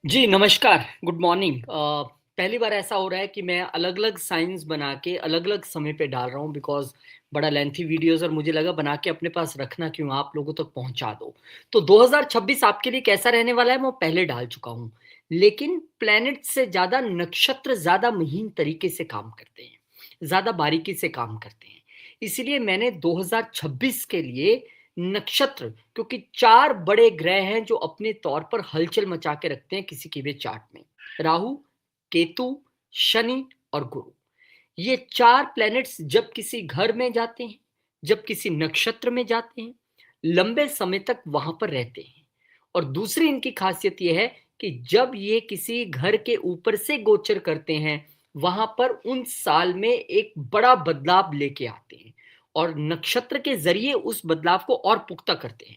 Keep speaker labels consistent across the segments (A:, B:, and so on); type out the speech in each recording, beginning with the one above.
A: जी, नमस्कार, good morning. पहली बार ऐसा हो रहा है कि मैं अलग-अलग साइन्स बना के अलग-अलग समय पे डाल रहा हूँ बिकॉज़ बड़ा लेंथी वीडियोज़ और मुझे लगा बना के अपने पास रखना क्यों, आप लोगों तक पहुँचा दो। तो 2026 आपके लिए कैसा रहने वाला है, मैं पहले डाल चुका हूँ। लेकिन प्लैनेट से ज़्यादा नक्षत्र ज़्यादा महीन तरीके से काम करते हैं, ज़्यादा बारीकी से काम करते हैं। इसीलिए मैंने 2026 के लिए नक्षत्र, क्योंकि 4 बड़े ग्रह हैं जो अपने तौर पर हलचल मचा के रखते हैं किसी के भी चार्ट में। राहु, केतु, शनि और गुरु। ये 4 प्लैनेट्स जब किसी घर में जाते हैं, जब किसी नक्षत्र में जाते हैं, लंबे समय तक वहां पर रहते हैं। और दूसरी इनकी खासियत यह है कि जब ये किसी घर के ऊपर से गोचर करते हैं, वहां पर उन साल में एक बड़ा बदलाव लेके आते हैं और नक्षत्र के जरिए उस बदलाव को और पुख्ता करते हैं।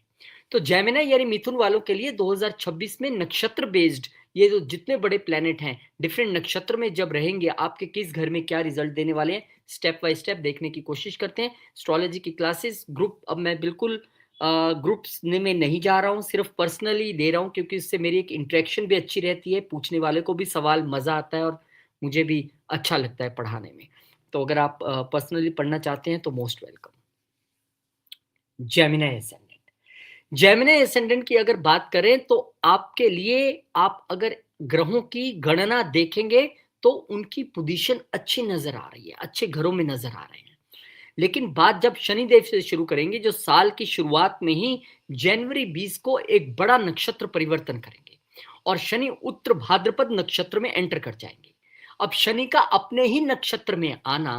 A: तो जेमिनी यानी मिथुन वालों के लिए 2026 में नक्षत्र बेस्ड ये जो जितने बड़े प्लैनेट हैं, डिफरेंट नक्षत्र में जब रहेंगे, आपके किस घर में क्या रिजल्ट देने वाले हैं, स्टेप बाय स्टेप देखने की कोशिश करते हैं। एस्ट्रोलॉजी की क्लासेस ग्रुप अब मैं बिल्कुल ग्रुप्स में नहीं जा रहा हूँ, सिर्फ पर्सनली दे रहा हूँ क्योंकि इससे मेरी एक इंटरेक्शन भी अच्छी रहती है, पूछने वाले को भी सवाल मज़ा आता है और मुझे भी अच्छा लगता है पढ़ाने में। तो अगर आप पर्सनली पढ़ना चाहते हैं तो most welcome. Gemini ascendant. Gemini ascendant की अगर बात करें तो आपके लिए, आप अगर ग्रहों की गणना देखेंगे तो उनकी पोजीशन अच्छी नजर आ रही है, अच्छे घरों में नजर आ रहे हैं। लेकिन बात जब शनिदेव से शुरू करेंगे, जो साल की शुरुआत में ही जनवरी 20 को एक बड़ा नक्षत्र परिवर्तन करेंगे और शनि उत्तर भाद्रपद नक्षत्र में एंटर कर जाएंगे। अब शनि का अपने ही नक्षत्र में आना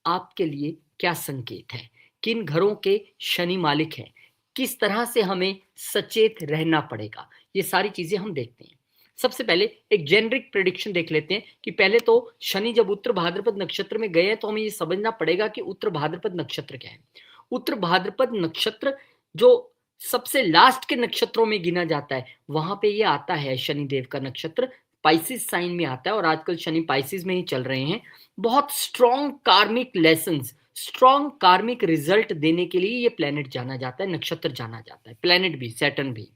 A: आपके लिए क्या संकेत है, किन घरों के शनि मालिक हैं, किस तरह से हमें सचेत रहना पड़ेगा, ये सारी चीजें हम देखते हैं। सबसे पहले एक जेनरिक प्रेडिक्शन देख लेते हैं कि पहले तो शनि जब उत्तर भाद्रपद नक्षत्र में गए हैं तो हमें ये समझना पड़ेगा कि उत्तर भाद्रपद नक्षत्र क्या है। उत्तर भाद्रपद नक्षत्र जो सबसे लास्ट के नक्षत्रों में गिना जाता है, वहां पे ये आता है शनिदेव का नक्षत्र, पाइसिस साइन में आता है और आजकल शनि पाइसिस में ही चल रहे हैं। बहुत स्ट्रॉन्ग कार्मिक लेसन्स, स्ट्रॉन्ग कार्मिक रिजल्ट देने के लिए ये प्लेनेट जाना जाता है, नक्षत्र जाना जाता है, प्लेनेट भी, सैटर्न भी।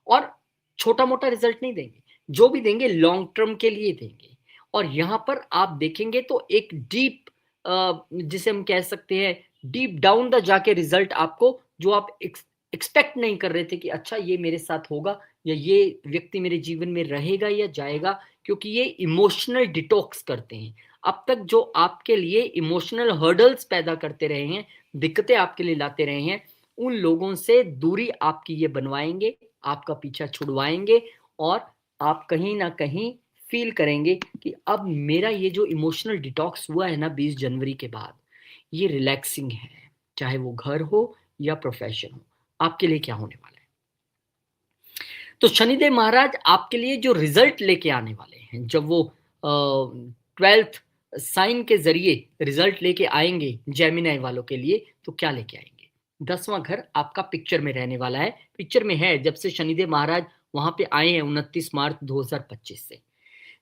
A: और छोटा मोटा रिजल्ट नहीं देंगे, जो भी देंगे लॉन्ग टर्म के लिए देंगे। और यहां पर आप देखेंगे तो एक डीप, जिसे हम कह सकते हैं डीप डाउन द जाके रिजल्ट आपको, जो आप एक्सपेक्ट नहीं कर रहे थे कि अच्छा ये मेरे साथ होगा या ये व्यक्ति मेरे जीवन में रहेगा या जाएगा, क्योंकि ये इमोशनल डिटॉक्स करते हैं। अब तक जो आपके लिए इमोशनल हर्डल्स पैदा करते रहे हैं, दिक्कतें आपके लिए लाते रहे हैं, उन लोगों से दूरी आपकी ये बनवाएंगे, आपका पीछा छुड़वाएंगे और आप कहीं ना कहीं फील करेंगे कि अब मेरा ये जो इमोशनल डिटॉक्स हुआ है ना 20 जनवरी के बाद, ये रिलैक्सिंग है। चाहे वो घर हो या प्रोफेशन हो, आपके लिए क्या होने वाला है। तो शनिदेव महाराज आपके लिए जो रिजल्ट लेके आने वाले हैं, जब वो 12th साइन के जरिए रिजल्ट लेके आएंगे जेमिनी वालों के लिए, तो क्या लेके आएंगे। 10वां घर आपका पिक्चर में रहने वाला है, पिक्चर में है जब से शनिदेव महाराज वहां पे आए हैं 29 मार्च 2025 से।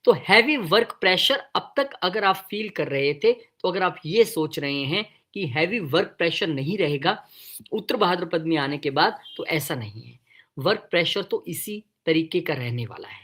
A: तो हैवी वर्क प्रेशर अब तक अगर आप फील कर रहे थे, तो अगर आप ये सोच रहे हैं कि हैवी वर्क प्रेशर नहीं रहेगा उत्तर भाद्रपद में आने के बाद, तो ऐसा नहीं है। वर्क प्रेशर तो इसी तरीके का रहने वाला है।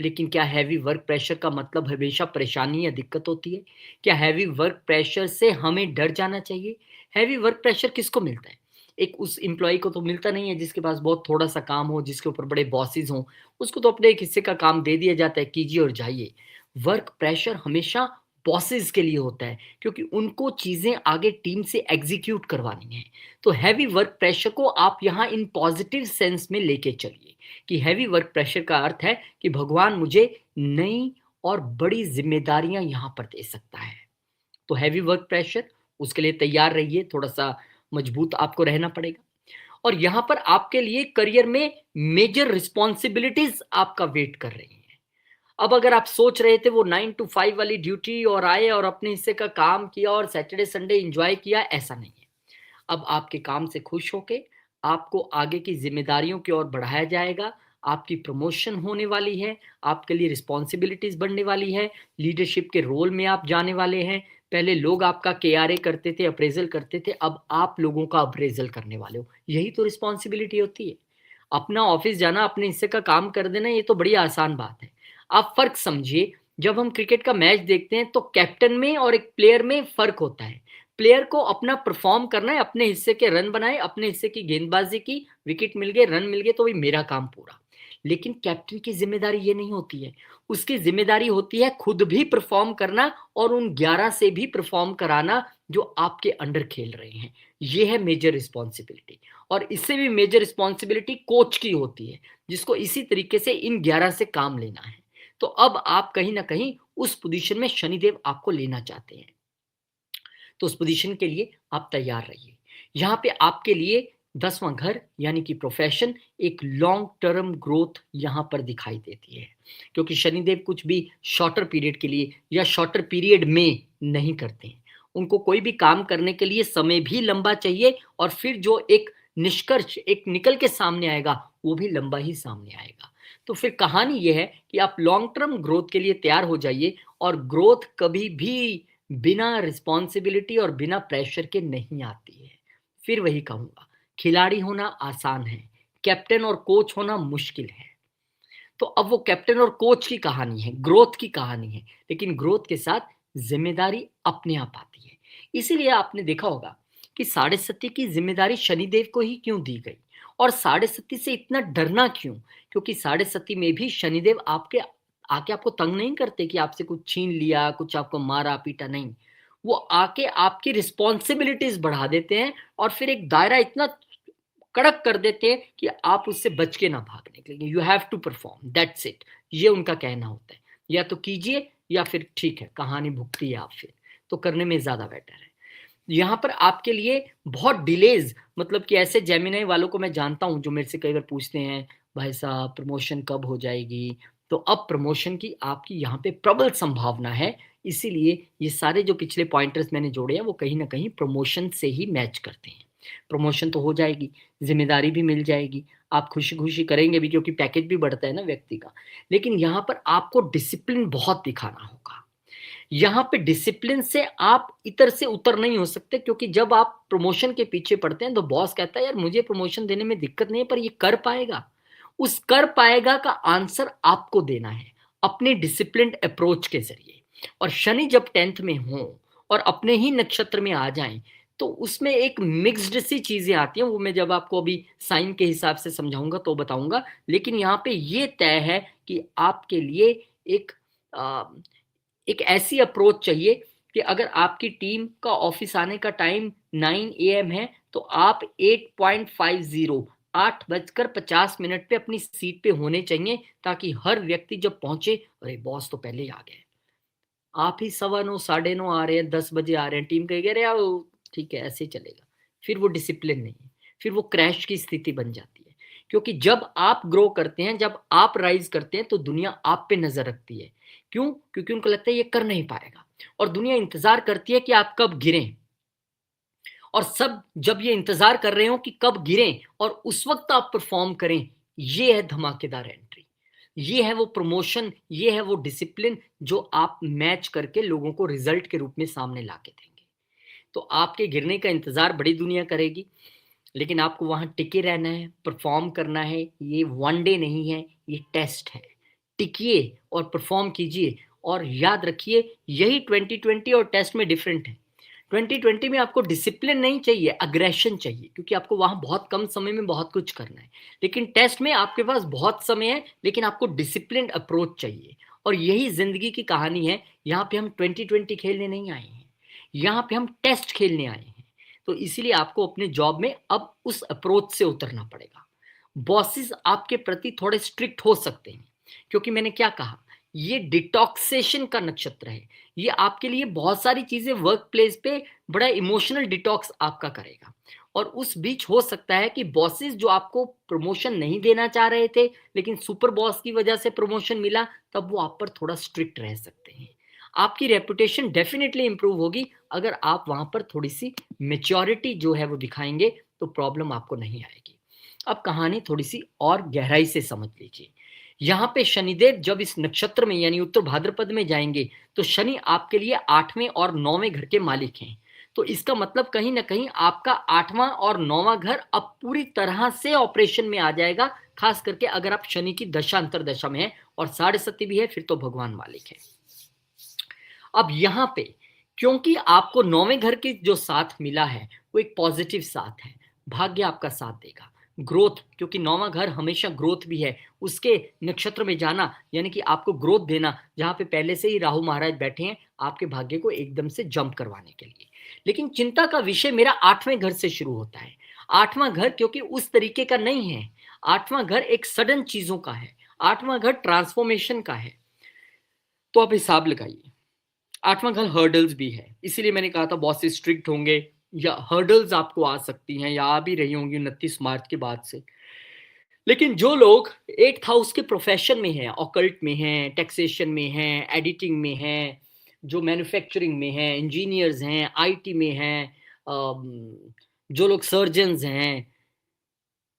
A: लेकिन क्या हैवी वर्क प्रेशर का मतलब हमेशा परेशानी या दिक्कत होती है? क्या हैवी वर्क प्रेशर से हमें डर जाना चाहिए? हैवी वर्क प्रेशर किसको मिलता है? एक उस एम्प्लॉय को तो मिलता नहीं है जिसके पास बहुत थोड़ा सा काम हो, जिसके ऊपर बड़े बॉसेस हों। उसको तो अपने एक हिस्से का काम दे दिया जाता है, कीजिए और जाइए। वर्क प्रेशर हमेशा बॉसेस के लिए होता है, क्योंकि उनको चीजें आगे टीम से एग्जीक्यूट करवानी है। तो हैवी वर्क प्रेशर को आप यहाँ इन पॉजिटिव सेंस में लेके चलिए कि हैवी वर्क प्रेशर का अर्थ है कि भगवान मुझे नई और बड़ी जिम्मेदारियां यहाँ पर दे सकता है। तो हैवी वर्क प्रेशर, उसके लिए तैयार रहिए, थोड़ा सा मजबूत आपको रहना पड़ेगा। और यहां पर आपके लिए करियर में मेजर रिस्पॉन्सिबिलिटीज आपका वेट कर रही हैं। अब अगर आप सोच रहे थे वो 9 to 5 वाली ड्यूटी और आए और अपने हिस्से का काम किया और सैटरडे संडे एंजॉय किया, ऐसा नहीं है। अब आपके काम से खुश होके आपको आगे की जिम्मेदारियों की ओर बढ़ाया जाएगा। आपकी प्रमोशन होने वाली है, आपके लिए रिस्पॉन्सिबिलिटीज बढ़ने वाली है, लीडरशिप के रोल में आप जाने वाले हैं। पहले लोग आपका केआरए करते थे, अप्रेजल करते थे, अब आप लोगों का अप्रेजल करने वाले हो। यही तो रिस्पॉन्सिबिलिटी होती है। अपना ऑफिस जाना, अपने हिस्से का काम कर देना, ये तो बड़ी आसान बात है। आप फर्क समझिए, जब हम क्रिकेट का मैच देखते हैं तो कैप्टन में और एक प्लेयर में फर्क होता है। प्लेयर को अपना परफॉर्म करना है, अपने हिस्से के रन बनाए, अपने हिस्से की गेंदबाजी की, विकेट मिल गए, रन मिल गए तो भाई मेरा काम पूरा। लेकिन कैप्टन की जिम्मेदारी ये नहीं होती है। उसकी जिम्मेदारी होती है खुद भी परफॉर्म करना और उन 11 से भी परफॉर्म कराना जो आपके अंडर खेल रहे हैं। ये है मेजर रिस्पॉन्सिबिलिटी। और इससे भी मेजर रिस्पॉन्सिबिलिटी कोच की होती है, जिसको इसी तरीके से इन 11 से काम लेना है। तो अब आप कहीं ना कहीं उस पोजीशन में शनिदेव आपको लेना चाहते हैं, तो उस पोजीशन के लिए आप तैयार रहिए। यहाँ पे आपके लिए 10वां घर यानी कि प्रोफेशन एक लॉन्ग टर्म ग्रोथ यहाँ पर दिखाई देती है, क्योंकि शनिदेव कुछ भी शॉर्टर पीरियड के लिए या शॉर्टर पीरियड में नहीं करते हैं। उनको कोई भी काम करने के लिए समय भी लंबा चाहिए, और फिर जो एक निष्कर्ष एक निकल के सामने आएगा वो भी लंबा ही सामने आएगा। तो फिर कहानी यह है कि आप लॉन्ग टर्म ग्रोथ के लिए तैयार हो जाइए, और ग्रोथ कभी भी बिना रिस्पॉन्सिबिलिटी और बिना प्रेशर के नहीं आती है। फिर वही कहूंगा, खिलाड़ी होना आसान है, कैप्टन और कोच होना मुश्किल है। तो अब वो कैप्टन और कोच की कहानी है, ग्रोथ की कहानी है, लेकिन ग्रोथ के साथ जिम्मेदारी अपने आप आती है। इसीलिए आपने देखा होगा कि साढ़े सती की जिम्मेदारी शनिदेव को ही क्यों दी गई, और साढ़े सती से इतना डरना क्यों? क्योंकि साढ़े सती में भी शनिदेव आपके आके आपको तंग नहीं करते कि आपसे कुछ छीन लिया, कुछ आपको मारा पीटा, नहीं। वो आके आपकी रिस्पॉन्सिबिलिटीज बढ़ा देते हैं, और फिर एक दायरा इतना कड़क कर देते हैं कि आप उससे बच के ना भाग निकलेंगे। You have to perform, that's it. ये उनका कहना होता है, या तो कीजिए या फिर ठीक है, कहानी भुगती है आप, फिर तो करने में ज्यादा बेटर है। यहाँ पर आपके लिए बहुत डिलेज, मतलब कि ऐसे जेमिनी वालों को मैं जानता हूँ जो मेरे से कई बार पूछते हैं, भाई साहब प्रमोशन कब हो जाएगी? तो अब प्रमोशन की आपकी यहाँ पे प्रबल संभावना है। इसीलिए ये सारे जो पिछले पॉइंटर्स मैंने जोड़े हैं वो कहीं ना कहीं प्रमोशन से ही मैच करते हैं। प्रमोशन तो हो जाएगी, जिम्मेदारी भी मिल जाएगी, आप खुशी खुशी करेंगे भी क्योंकि पैकेज भी बढ़ता है ना व्यक्ति का। लेकिन यहाँ पर आपको डिसिप्लिन बहुत दिखाना होगा। यहाँ पे डिसिप्लिन से आप इतर से उतर नहीं हो सकते, क्योंकि जब आप प्रमोशन के पीछे पड़ते हैं तो बॉस कहता है यार मुझे प्रमोशन देने में दिक्कत नहीं है, पर ये कर पाएगा। उस कर पाएगा का आंसर आपको देना है अपने डिसिप्लिन्ड अप्रोच के जरिए। और शनि जब 10th में हो और अपने ही नक्षत्र में आ जाएं, तो उसमें एक मिक्स्ड सी चीजें आती हैं, वो मैं जब आपको अभी साइन के हिसाब से समझाऊंगा तो बताऊंगा। लेकिन यहाँ पे ये तय है कि आपके लिए एक एक ऐसी अप्रोच चाहिए कि अगर आपकी टीम का ऑफिस आने का टाइम 9 AM है, तो आप 8.50 8:50 पे अपनी सीट पे होने चाहिए, ताकि हर व्यक्ति जब पहुंचे, अरे बॉस तो पहले ही आ गए, आप ही 9:15 9:30 आ रहे हैं, 10 बजे आ रहे हैं, टीम कहेगी अरे आओ, ठीक है ऐसे ही चलेगा। फिर वो डिसिप्लिन नहीं है, फिर वो क्रैश की स्थिति बन जाती है। क्योंकि जब आप ग्रो करते हैं, जब आप राइज करते हैं, तो दुनिया आप पे नजर रखती है। क्यों? क्योंकि उनको लगता है ये कर नहीं पाएगा, और दुनिया इंतजार करती है कि आप कब गिरें। और सब जब ये इंतजार कर रहे हो कि कब गिरें और उस वक्त आप परफॉर्म करें, ये है धमाकेदार एंट्री, ये है वो प्रमोशन, ये है वो डिसिप्लिन जो आप मैच करके लोगों को रिजल्ट के रूप में सामने ला के देंगे। तो आपके गिरने का इंतजार बड़ी दुनिया करेगी, लेकिन आपको वहां टिके रहना है, परफॉर्म करना है। ये वन डे नहीं है, ये टेस्ट है। टिकिए और परफॉर्म कीजिए, और याद रखिए यही 2020 और टेस्ट में डिफरेंट है। 2020 में आपको डिसिप्लिन नहीं चाहिए, अग्रेशन चाहिए, क्योंकि आपको वहां बहुत कम समय में बहुत कुछ करना है। लेकिन टेस्ट में आपके पास बहुत समय है, लेकिन आपको डिसिप्लिन अप्रोच चाहिए। और यही जिंदगी की कहानी है। यहाँ पे हम 2020 खेलने नहीं आए हैं, यहाँ पे हम टेस्ट खेलने आए हैं। तो इसीलिए आपको अपने जॉब में अब उस अप्रोच से उतरना पड़ेगा। बॉसेस आपके प्रति थोड़े स्ट्रिक्ट हो सकते हैं, क्योंकि मैंने क्या कहा, ये डिटॉक्सेशन का नक्षत्र है। ये आपके लिए बहुत सारी चीजें वर्क प्लेस पे बड़ा इमोशनल डिटॉक्स आपका करेगा। और उस बीच हो सकता है कि बॉसेस जो आपको प्रमोशन नहीं देना चाह रहे थे, लेकिन सुपर बॉस की वजह से प्रमोशन मिला, तब वो आप पर थोड़ा स्ट्रिक्ट रह सकते हैं। आपकी रेपुटेशन डेफिनेटली इंप्रूव होगी अगर आप वहां पर थोड़ी सी मेच्योरिटी जो है वो दिखाएंगे, तो प्रॉब्लम आपको नहीं आएगी। अब कहानी थोड़ी सी और गहराई से समझ लीजिए। यहाँ पे शनिदेव जब इस नक्षत्र में यानी उत्तर भाद्रपद में जाएंगे, तो शनि आपके लिए 8वें और 9वें घर के मालिक हैं। तो इसका मतलब कहीं ना कहीं आपका 8वां और 9वां घर अब पूरी तरह से ऑपरेशन में आ जाएगा, खास करके अगर आप शनि की दशा अंतरदशा में है और 7.5 भी है, फिर तो भगवान मालिक है। अब यहां पे क्योंकि आपको 9वें घर के जो साथ मिला है वो एक पॉजिटिव साथ है, भाग्य आपका साथ देगा। ग्रोथ, क्योंकि 9वां घर हमेशा ग्रोथ भी है, उसके नक्षत्र में जाना यानी कि आपको ग्रोथ देना, जहां पे पहले से ही राहु महाराज बैठे हैं आपके भाग्य को एकदम से जंप करवाने के लिए। लेकिन चिंता का विषय मेरा 8वें घर से शुरू होता है। 8वां घर क्योंकि उस तरीके का नहीं है, 8वां घर एक सडन चीजों का है, 8वां घर ट्रांसफॉर्मेशन का है। तो आप हिसाब लगाइए, 8वां घर हर्डल्स भी है, इसीलिए मैंने कहा था बहुत से स्ट्रिक्ट होंगे या हर्डल्स आपको आ सकती हैं या आ भी रही होंगी 29 मार्च के बाद से। लेकिन जो लोग 8th हाउस के प्रोफेशन में हैं, ऑकल्ट में हैं, टैक्सेशन में हैं, एडिटिंग में हैं, जो मैन्युफैक्चरिंग में हैं, इंजीनियर्स हैं, आईटी में हैं, जो लोग सर्जन्स हैं,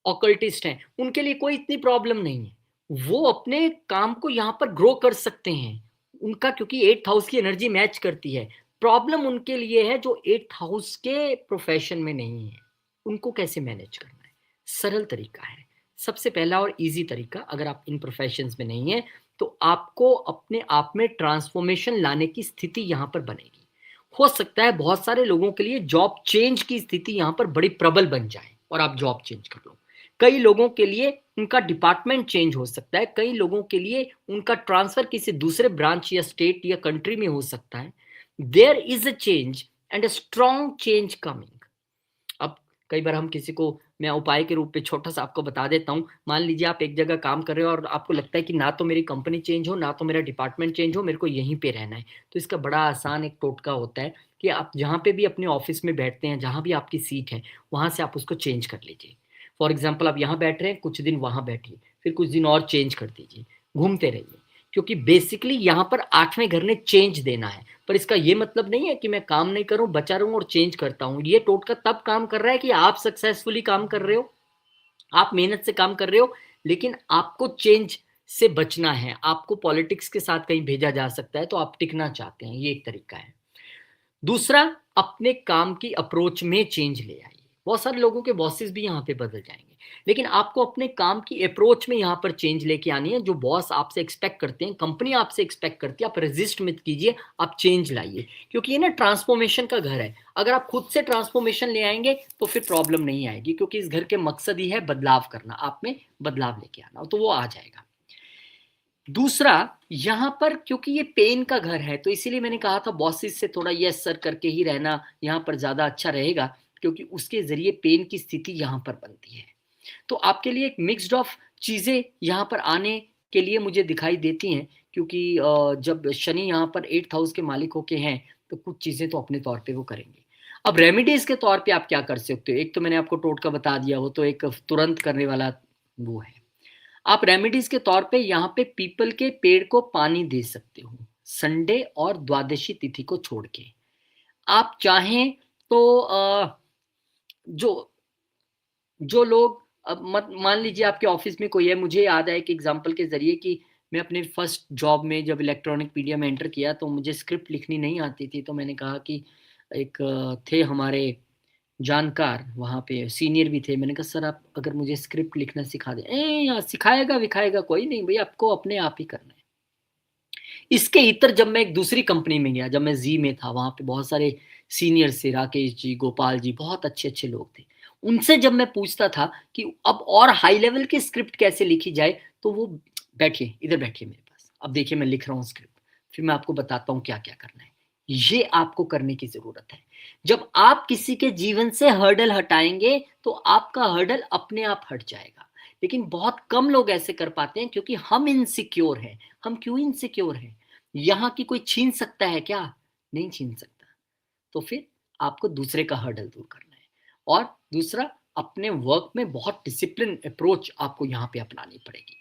A: ऑकल्टिस्ट हैं, उनके लिए कोई इतनी प्रॉब्लम नहीं है। वो अपने काम को यहाँ पर ग्रो कर सकते हैं, उनका क्योंकि 8th हाउस की एनर्जी मैच करती है। प्रॉब्लम उनके लिए है जो 8th हाउस के प्रोफेशन में नहीं है, उनको कैसे मैनेज करना है। सरल तरीका है, सबसे पहला और इजी तरीका, अगर आप इन प्रोफेशंस में नहीं है तो आपको अपने आप में ट्रांसफॉर्मेशन लाने की स्थिति यहाँ पर बनेगी। हो सकता है बहुत सारे लोगों के लिए जॉब चेंज की स्थिति यहाँ पर बड़ी प्रबल बन जाए और आप जॉब चेंज कर लो। कई लोगों के लिए उनका डिपार्टमेंट चेंज हो सकता है, कई लोगों के लिए उनका ट्रांसफर किसी दूसरे ब्रांच या स्टेट या कंट्री में हो सकता है। There is a change and a strong change coming. अब कई बार हम किसी को, मैं उपाय के रूप में छोटा सा आपको बता देता हूँ, मान लीजिए आप एक जगह काम कर रहे हो और आपको लगता है कि ना तो मेरी कंपनी चेंज हो ना तो मेरा डिपार्टमेंट चेंज हो, मेरे को यहीं पे रहना है। तो इसका बड़ा आसान एक टोटका होता है कि आप जहाँ पे भी अपने ऑफिस में बैठते हैं, जहाँ भी आपकी सीट है, वहां से आप उसको चेंज कर लीजिए। फॉर एग्जाम्पल आप यहाँ बैठ रहे हैं, कुछ दिन वहां बैठिए, फिर कुछ दिन और चेंज कर दीजिए, घूमते रहिए, क्योंकि बेसिकली यहाँ पर 8वें घर ने चेंज देना है। पर इसका ये मतलब नहीं है कि मैं काम नहीं करूं, बचा रहूं और चेंज करता हूं। ये टोटका तब काम कर रहा है कि आप सक्सेसफुली काम कर रहे हो, आप मेहनत से काम कर रहे हो, लेकिन आपको चेंज से बचना है, आपको पॉलिटिक्स के साथ कहीं भेजा जा सकता है तो आप टिकना चाहते हैं, ये एक तरीका है। दूसरा, अपने काम की अप्रोच में चेंज ले आइए। बहुत सारे लोगों के बॉसेस भी यहाँ पे बदल जाएंगे, लेकिन आपको अपने काम की अप्रोच में यहाँ पर चेंज लेके आनी है। जो बॉस आपसे एक्सपेक्ट करते हैं, कंपनी आपसे एक्सपेक्ट करती है, आप रेजिस्ट मत कीजिए, आप चेंज लाइए, क्योंकि ये ना ट्रांसफॉर्मेशन का घर है। अगर आप खुद से ट्रांसफॉर्मेशन ले आएंगे तो फिर प्रॉब्लम नहीं आएगी, क्योंकि इस घर के मकसद ही है बदलाव करना, आप में बदलाव लेके आना, तो वो आ जाएगा। दूसरा, यहां पर क्योंकि ये पेन का घर है तो इसीलिए मैंने कहा था बॉसेस से थोड़ा यस सर करके ही रहना यहां पर ज्यादा अच्छा रहेगा, क्योंकि उसके जरिए पेन की स्थिति यहां पर बनती है। तो आपके लिए एक मिक्सड ऑफ चीजें यहां पर आने के लिए मुझे दिखाई देती हैं, क्योंकि जब शनि यहां पर 8th हाउस के मालिक होके हैं तो कुछ चीजें तो अपने तौर पे वो करेंगे। अब रेमेडीज के तौर पे आप क्या कर सकते हो, एक तो मैंने आपको टोटका बता दिया, वो तो एक तुरंत करने वाला वो है। आप रेमेडीज के तौर पे यहाँ पे पीपल के पेड़ को पानी दे सकते हो, संडे और द्वादशी तिथि को छोड़ के। आप चाहें तो जो जो लोग, अब मत मान लीजिए आपके ऑफिस में कोई है, मुझे याद है एक एग्जांपल के जरिए कि मैं अपने फर्स्ट जॉब में जब इलेक्ट्रॉनिक मीडिया में एंटर किया तो मुझे स्क्रिप्ट लिखनी नहीं आती थी, तो मैंने कहा कि एक थे हमारे जानकार, वहाँ पे सीनियर भी थे, मैंने कहा सर आप अगर मुझे स्क्रिप्ट लिखना सिखा दें। यार सिखाएगा विखाएगा कोई नहीं भैया, आपको अपने आप ही करना है। इसके इतर जब मैं एक दूसरी कंपनी में गया, जब मैं जी में था, वहां पे बहुत सारे सीनियर से, राकेश जी, गोपाल जी, बहुत अच्छे अच्छे लोग थे। उनसे जब मैं पूछता था कि अब और हाई लेवल की स्क्रिप्ट कैसे लिखी जाए, तो वो, बैठिए इधर बैठिए मेरे पास, अब देखिए मैं लिख रहा हूँ स्क्रिप्ट, फिर मैं आपको बताता हूँ क्या क्या करना है। ये आपको करने की जरूरत है। जब आप किसी के जीवन से हर्डल हटाएंगे तो आपका हर्डल अपने आप हट जाएगा। लेकिन बहुत कम लोग ऐसे कर पाते हैं, क्योंकि हम इनसिक्योर हैं। हम क्यों इनसिक्योर हैं? यहाँ की कोई छीन सकता है क्या? नहीं छीन सकता। तो फिर आपको दूसरे का हर्डल दूर करना है। और दूसरा, अपने वर्क में बहुत डिसिप्लिन अप्रोच आपको यहाँ पे अपनानी पड़ेगी।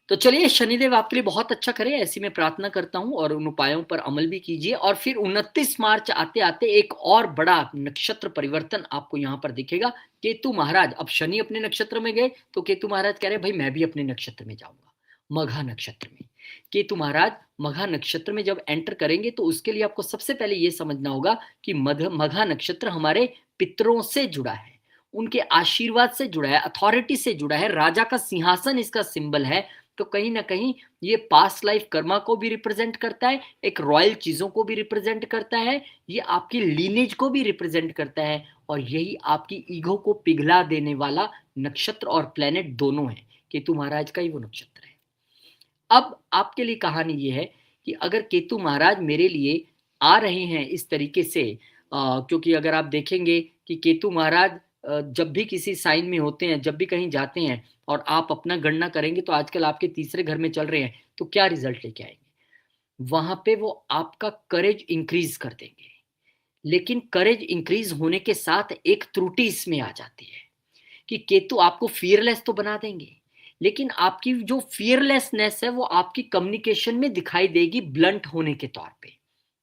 A: तो चलिए, शनिदेव आपके लिए बहुत अच्छा करे, ऐसी मैं प्रार्थना करता हूँ, और उन उपायों पर अमल भी कीजिए। और फिर 29 मार्च आते आते एक और बड़ा नक्षत्र परिवर्तन आपको यहाँ पर दिखेगा। केतु महाराज, अब शनि अपने नक्षत्र में गए तो केतु महाराज कह रहे भाई मैं भी अपने नक्षत्र में जाऊंगा। मघा नक्षत्र में। केतु महाराज मघा नक्षत्र में जब एंटर करेंगे तो उसके लिए आपको सबसे पहले ये समझना होगा कि मघा नक्षत्र हमारे पितरों से जुड़ा है, उनके आशीर्वाद से जुड़ा है, अथॉरिटी से जुड़ा है, राजा का सिंहासन इसका सिंबल है। तो कहीं ना कहीं ये पास्ट लाइफ कर्मा को भी रिप्रेजेंट करता है, एक रॉयल चीजों को भी रिप्रेजेंट करता है, ये आपकी लीनेज को भी रिप्रेजेंट करता है, और यही आपकी ईगो को पिघला देने वाला नक्षत्र और प्लेनेट दोनों है। केतु महाराज का ही वो नक्षत्र है। अब आपके लिए कहानी ये है कि अगर केतु महाराज मेरे लिए आ रहे हैं इस तरीके से, क्योंकि अगर आप देखेंगे कि केतु महाराज जब भी किसी साइन में होते हैं, जब भी कहीं जाते हैं और आप अपना गणना करेंगे तो आजकल आपके तीसरे घर में चल रहे हैं, तो क्या रिजल्ट लेके आएंगे? वहां पे वो आपका करेज इंक्रीज कर देंगे। लेकिन करेज इंक्रीज होने के साथ एक त्रुटि इसमें आ जाती है कि केतु आपको फियरलेस तो बना देंगे, लेकिन आपकी जो फियरलेसनेस है वो आपकी कम्युनिकेशन में दिखाई देगी ब्लंट होने के तौर पे।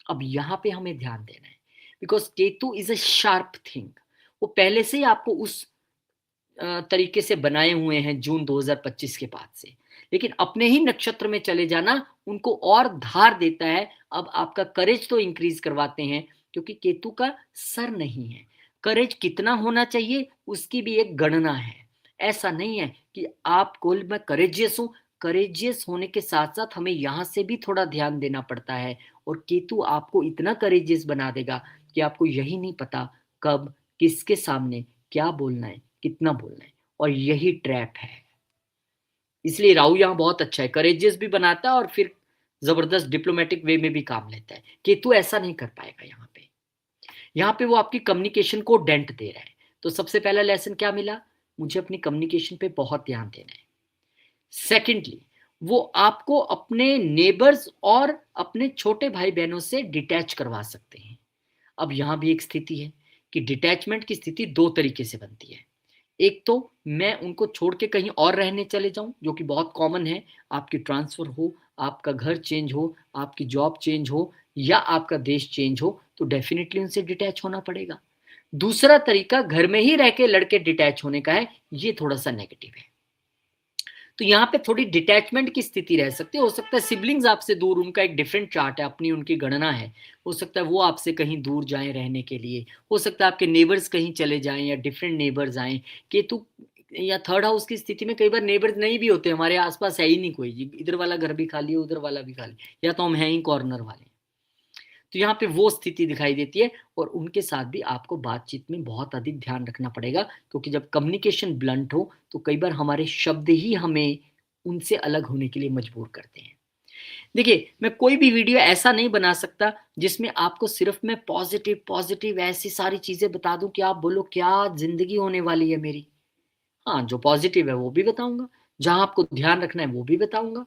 A: अब यहां पे हमें ध्यान देना है, because Ketu is a sharp thing. वो पहले से ही आपको उस तरीके से बनाए हुए हैं जून 2025 के बाद से, लेकिन अपने ही नक्षत्र में चले जाना उनको और धार देता है। अब आपका करेज तो इंक्रीज करवाते हैं, क्योंकि केतु का सर नहीं है। करेज कितना होना चाहिए उसकी भी एक गणना है। ऐसा नहीं है कि आप कोल मैं करेजियस हूं, करेजियस होने के साथ साथ हमें यहां से भी थोड़ा ध्यान देना पड़ता है। और केतु आपको इतना करेजियस बना देगा कि आपको यही नहीं पता कब किसके सामने क्या बोलना है, कितना बोलना है, और यही ट्रैप है। इसलिए राहु यहाँ बहुत अच्छा है, करेजियस भी बनाता है और फिर जबरदस्त डिप्लोमेटिक वे में भी काम लेता है। केतु ऐसा नहीं कर पाएगा यहाँ पे। यहाँ पे वो आपकी कम्युनिकेशन को डेंट दे रहा है। तो सबसे पहला लेसन क्या मिला? मुझे अपनी कम्युनिकेशन पे बहुत ध्यान देना है। सेकेंडली, वो आपको अपने नेबर्स और अपने छोटे भाई बहनों से डिटैच करवा सकते हैं। अब यहां भी एक स्थिति है कि डिटैचमेंट की स्थिति दो तरीके से बनती है। एक तो मैं उनको छोड़ के कहीं और रहने चले जाऊं, जो कि बहुत कॉमन है। आपकी ट्रांसफर हो, आपका घर चेंज हो, आपकी जॉब चेंज हो, या आपका देश चेंज हो, तो डेफिनेटली उनसे डिटैच होना पड़ेगा। दूसरा तरीका घर में ही रह के लड़के डिटैच होने का है, ये थोड़ा सा नेगेटिव है। तो यहाँ पे थोड़ी डिटैचमेंट की स्थिति रह सकती है। हो सकता है सिबलिंग्स आपसे दूर, उनका एक डिफरेंट चार्ट है, अपनी उनकी गणना है। हो सकता है वो आपसे कहीं दूर जाएं रहने के लिए। हो सकता है आपके नेबर्स कहीं चले जाएं या डिफरेंट नेबर्स आए। केतु या थर्ड हाउस की स्थिति में कई बार नेबर्स नहीं भी होते, हमारे आसपास है ही नहीं कोई, इधर वाला घर भी खाली है, उधर वाला भी खाली, या तो हम हैं ही कॉर्नर वाले। तो यहाँ पे वो स्थिति दिखाई देती है, और उनके साथ भी आपको बातचीत में बहुत अधिक ध्यान रखना पड़ेगा, क्योंकि जब कम्युनिकेशन ब्लंट हो तो कई बार हमारे शब्द ही हमें उनसे अलग होने के लिए मजबूर करते हैं। देखिए, मैं कोई भी वीडियो ऐसा नहीं बना सकता जिसमें आपको सिर्फ मैं पॉजिटिव पॉजिटिव ऐसी सारी चीजें बता दूं कि आप बोलो क्या जिंदगी होने वाली है मेरी। हाँ, जो पॉजिटिव है वो भी बताऊंगा, जहां आपको ध्यान रखना है वो भी बताऊंगा,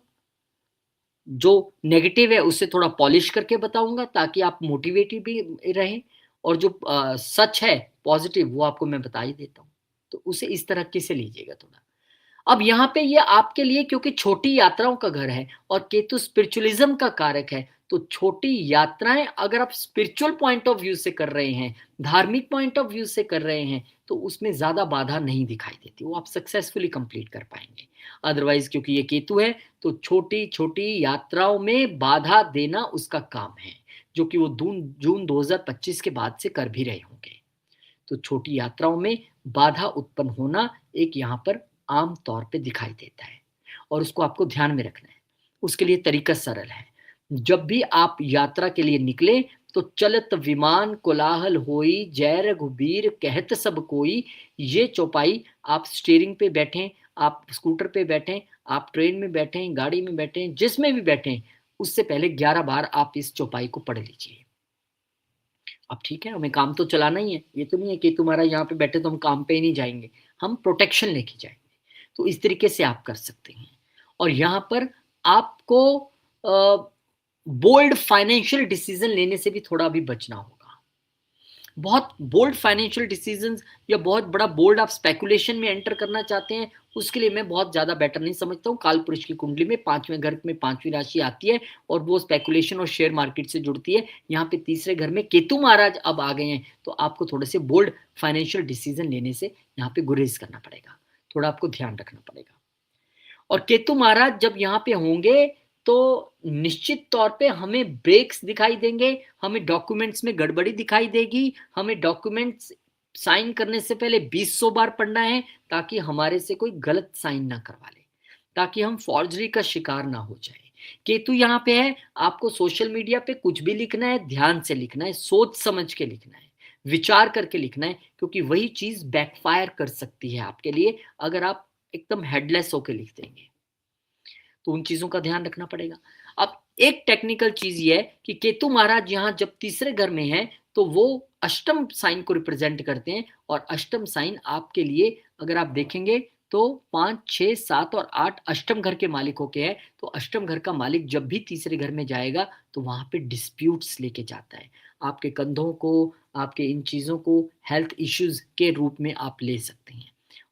A: जो नेगेटिव है उससे थोड़ा पॉलिश करके बताऊंगा ताकि आप मोटिवेटेड भी रहें, और जो सच है पॉजिटिव वो आपको मैं बता ही देता हूँ। तो उसे इस तरह से लीजिएगा थोड़ा। अब यहाँ पे ये आपके लिए, क्योंकि छोटी यात्राओं का घर है और केतु स्पिरिचुअलिज्म का कारक है, तो छोटी यात्राएं अगर आप स्पिरिचुअल पॉइंट ऑफ व्यू से कर रहे हैं, धार्मिक पॉइंट ऑफ व्यू से कर रहे हैं, तो उसमें ज्यादा बाधा नहीं दिखाई देती, वो आप सक्सेसफुली कंप्लीट कर पाएंगे। अदरवाइज क्योंकि ये केतु है, तो छोटी छोटी यात्राओं में बाधा देना उसका काम है, जो कि वो जून 2025 के बाद से कर भी रहे होंगे। तो छोटी यात्राओं में बाधा उत्पन्न होना एक यहाँ पर आम तौर पे दिखाई देता है, और उसको आपको ध्यान में रखना है। उसके लिए तरीका सरल है। जब भी आप यात्रा के लिए निकले तो चलत विमान कोलाहल होई, जय रघुबीर कहत सब कोई। ये चौपाई आप स्टीयरिंग पे बैठे, आप स्कूटर पे बैठे, आप ट्रेन में बैठे, गाड़ी में बैठे, जिसमें भी बैठे, उससे पहले 11 बार आप इस चौपाई को पढ़ लीजिए। अब ठीक है, हमें काम तो चलाना ही है, ये तो नहीं है कि तुम्हारा यहाँ पे बैठे तो हम काम पे ही नहीं जाएंगे, हम प्रोटेक्शन लेके जाएंगे। तो इस तरीके से आप कर सकते हैं। और यहाँ पर आपको बोल्ड फाइनेंशियल डिसीजन लेने से भी थोड़ा भी बचना होगा। बहुत बोल्ड फाइनेंशियल डिसीजंस या बहुत बड़ा बोल्ड आप स्पेकुलेशन में एंटर करना चाहते हैं, उसके लिए मैं बहुत ज्यादा बेटर नहीं समझता हूँ। काल पुरुष की कुंडली में पांचवें घर में पांचवी राशि आती है और वो स्पेकुलेशन और शेयर मार्केट से जुड़ती है। यहाँ पे तीसरे घर में केतु महाराज अब आ गए हैं, तो आपको थोड़े से बोल्ड फाइनेंशियल डिसीजन लेने से यहाँ पे गुरेज करना पड़ेगा, थोड़ा आपको ध्यान रखना पड़ेगा। और केतु महाराज जब यहाँ पे होंगे तो निश्चित तौर पे हमें ब्रेक्स दिखाई देंगे, हमें डॉक्यूमेंट्स में गड़बड़ी दिखाई देगी, हमें डॉक्यूमेंट्स साइन करने से पहले 20 बार पढ़ना है ताकि हमारे से कोई गलत साइन ना करवा ले, ताकि हम फॉर्जरी का शिकार ना हो जाए। केतु यहाँ पे है, आपको सोशल मीडिया पे कुछ भी लिखना है, ध्यान से लिखना है, सोच समझ के लिखना है, विचार करके लिखना है, क्योंकि वही चीज बैकफायर कर सकती है आपके लिए अगर आप एकदम हेडलेस होके लिख देंगे। तो उन चीजों का ध्यान रखना पड़ेगा। अब एक टेक्निकल चीज ये है कि केतु महाराज यहाँ जब तीसरे घर में है तो वो अष्टम साइन को रिप्रेजेंट करते हैं, और अष्टम साइन आपके लिए अगर आप देखेंगे तो 5, 6, 7 और 8 अष्टम घर के मालिकों के हैं। तो अष्टम घर का मालिक जब भी तीसरे घर में जाएगा तो वहां पे डिस्प्यूट्स लेके जाता है, आपके कंधों को, आपके इन चीजों को हेल्थ इश्यूज के रूप में आप ले सकते हैं।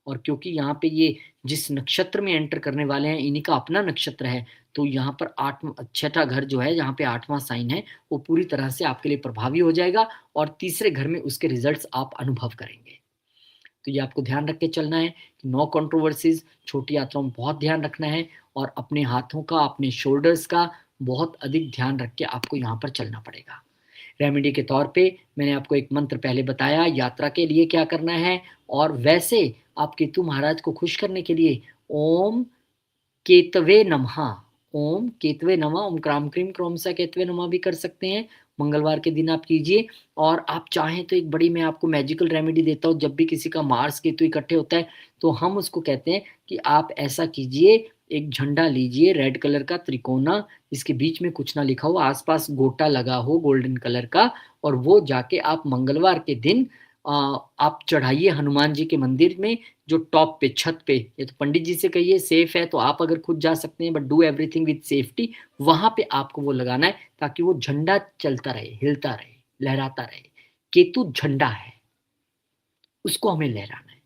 A: और क्योंकि यहाँ पे ये जिस नक्षत्र में एंटर करने वाले हैं इन्हीं का अपना नक्षत्र है, तो यहाँ पर छठा घर जो है, यहाँ पे 8वां साइन है, वो पूरी तरह से आपके लिए प्रभावी हो जाएगा और तीसरे घर में उसके रिजल्ट्स आप अनुभव करेंगे। तो ये आपको ध्यान रख के चलना है कि नो कंट्रोवर्सीज, छोटी यात्राओं में बहुत ध्यान रखना है, और अपने हाथों का, अपने शोल्डर्स का बहुत अधिक ध्यान रख के आपको यहाँ पर चलना पड़ेगा। रेमेडी के तौर पे मैंने आपको एक मंत्र पहले बताया यात्रा के लिए क्या करना है, और वैसे आप केतु महाराज को खुश करने के लिए ओम केतवे नमः, ओम केतवे नमः, ओम क्राम क्रीम क्रोम सा केतवे नमः भी कर सकते हैं, मंगलवार के दिन आप कीजिए। और आप चाहें तो एक बड़ी मैं आपको मैजिकल रेमेडी देता हूँ, जब भी किसी का मार्स केतु इकट्ठे होता है तो हम उसको कहते हैं कि आप ऐसा कीजिए, एक झंडा लीजिए रेड कलर का त्रिकोना, जिसके बीच में कुछ ना लिखा हो, आसपास गोटा लगा हो गोल्डन कलर का, और वो जाके आप मंगलवार के दिन आप चढ़ाइए हनुमान जी के मंदिर में, जो टॉप पे छत पे, ये तो पंडित जी से कहिए, सेफ है तो आप अगर खुद जा सकते हैं, but do everything with safety. वहां पे आपको वो लगाना है ताकि वो झंडा चलता रहे, हिलता रहे, लहराता रहे। केतु झंडा है, उसको हमें लहराना है।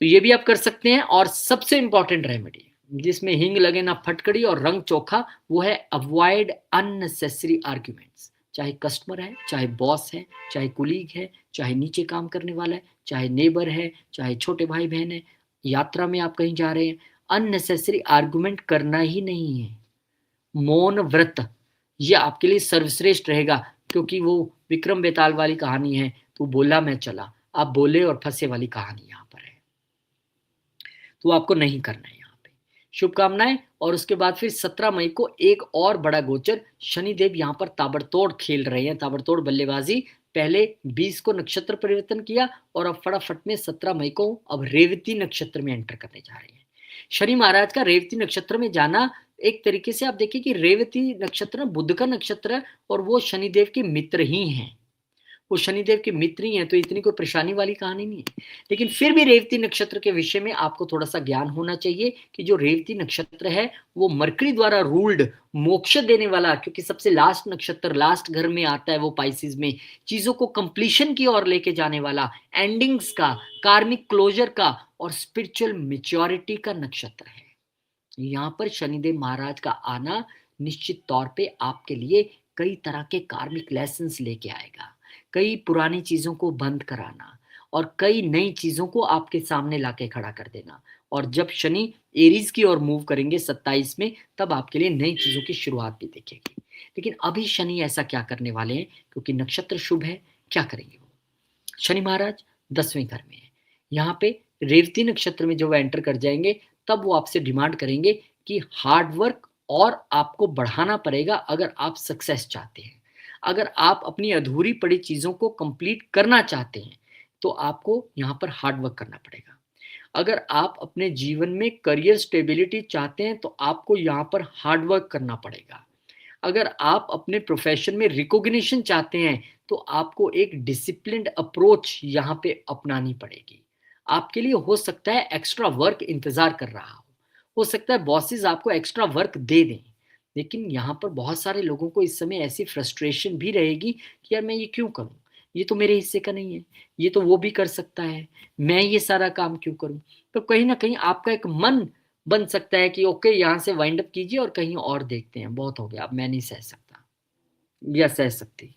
A: तो ये भी आप कर सकते हैं। और सबसे इंपॉर्टेंट रेमेडी जिसमें हिंग लगे ना फटकड़ी और रंग चोखा, वो है अवॉइड अननेसेसरी आर्ग्यूमेंट्स। चाहे कस्टमर है, चाहे बॉस है, चाहे कुलीग है, चाहे नीचे काम करने वाला है, चाहे नेबर है, चाहे छोटे भाई बहन है, यात्रा में आप कहीं जा रहे हैं, अननेसेसरी आर्गुमेंट करना ही नहीं है। मौन व्रत ये आपके लिए सर्वश्रेष्ठ रहेगा, क्योंकि वो विक्रम बेताल वाली कहानी है, तो बोला मैं चला, आप बोले और फंसे वाली कहानी यहाँ पर है। तो आपको नहीं करना है यहाँ पे। शुभकामनाएं। और उसके बाद फिर 17 मई को एक और बड़ा गोचर, शनिदेव यहाँ पर ताबड़तोड़ खेल रहे हैं, ताबड़तोड़ बल्लेबाजी। पहले 20 को नक्षत्र परिवर्तन किया और अब फटाफट में 17 मई को अब रेवती नक्षत्र में एंटर करने जा रहे हैं। शनि महाराज का रेवती नक्षत्र में जाना, एक तरीके से आप देखिए कि रेवती नक्षत्र बुध का नक्षत्र है और वो शनिदेव के मित्र ही हैं, वो शनिदेव के मित्र ही हैं, तो इतनी कोई परेशानी वाली कहानी नहीं है। लेकिन फिर भी रेवती नक्षत्र के विषय में आपको थोड़ा सा ज्ञान होना चाहिए कि जो रेवती नक्षत्र है वो मरकरी द्वारा रूल्ड, मोक्ष देने वाला, क्योंकि सबसे लास्ट नक्षत्र लास्ट घर में आता है वो पाइसिस में, चीजों को कंप्लीशन की ओर लेके जाने वाला, एंडिंग्स का, कार्मिक क्लोजर का और स्पिरिचुअल मेच्योरिटी का नक्षत्र है। यहाँ पर शनिदेव महाराज का आना निश्चित तौर पे आपके लिए कई तरह के कार्मिक लेसन्स लेके आएगा, कई पुरानी चीजों को बंद कराना और कई नई चीजों को आपके सामने लाके खड़ा कर देना। और जब शनि एरीज की ओर मूव करेंगे 27 में, तब आपके लिए नई चीजों की शुरुआत भी दिखेगी। लेकिन अभी शनि ऐसा क्या करने वाले हैं, क्योंकि नक्षत्र शुभ है, क्या करेंगे वो? शनि महाराज 10वें घर में है, यहाँ पे रेवती नक्षत्र में जो वो एंटर कर जाएंगे, तब वो आपसे डिमांड करेंगे कि हार्ड वर्क और आपको बढ़ाना पड़ेगा अगर आप सक्सेस चाहते हैं। अगर आप अपनी अधूरी पड़ी चीजों को कंप्लीट करना चाहते हैं तो आपको यहाँ पर हार्ड वर्क करना पड़ेगा। अगर आप अपने जीवन में करियर स्टेबिलिटी चाहते हैं तो आपको यहाँ पर हार्ड वर्क करना पड़ेगा। अगर आप अपने प्रोफेशन में रिकॉग्निशन चाहते हैं तो आपको एक डिसिप्लिन्ड अप्रोच यहाँ पे अपनानी पड़ेगी। आपके लिए हो सकता है एक्स्ट्रा वर्क इंतजार कर रहा हो सकता है बॉसेस आपको एक्स्ट्रा वर्क दे दें, लेकिन यहाँ पर बहुत सारे लोगों को इस समय ऐसी फ्रस्ट्रेशन भी रहेगी कि यार मैं ये क्यों करूँ, ये तो मेरे हिस्से का नहीं है, ये तो वो भी कर सकता है, मैं ये सारा काम क्यों करूँ। तो कहीं ना कहीं आपका एक मन बन सकता है कि ओके यहाँ से वाइंड अप कीजिए और कहीं और देखते हैं, बहुत हो गया, अब मैं नहीं सह सकता या सह सकती।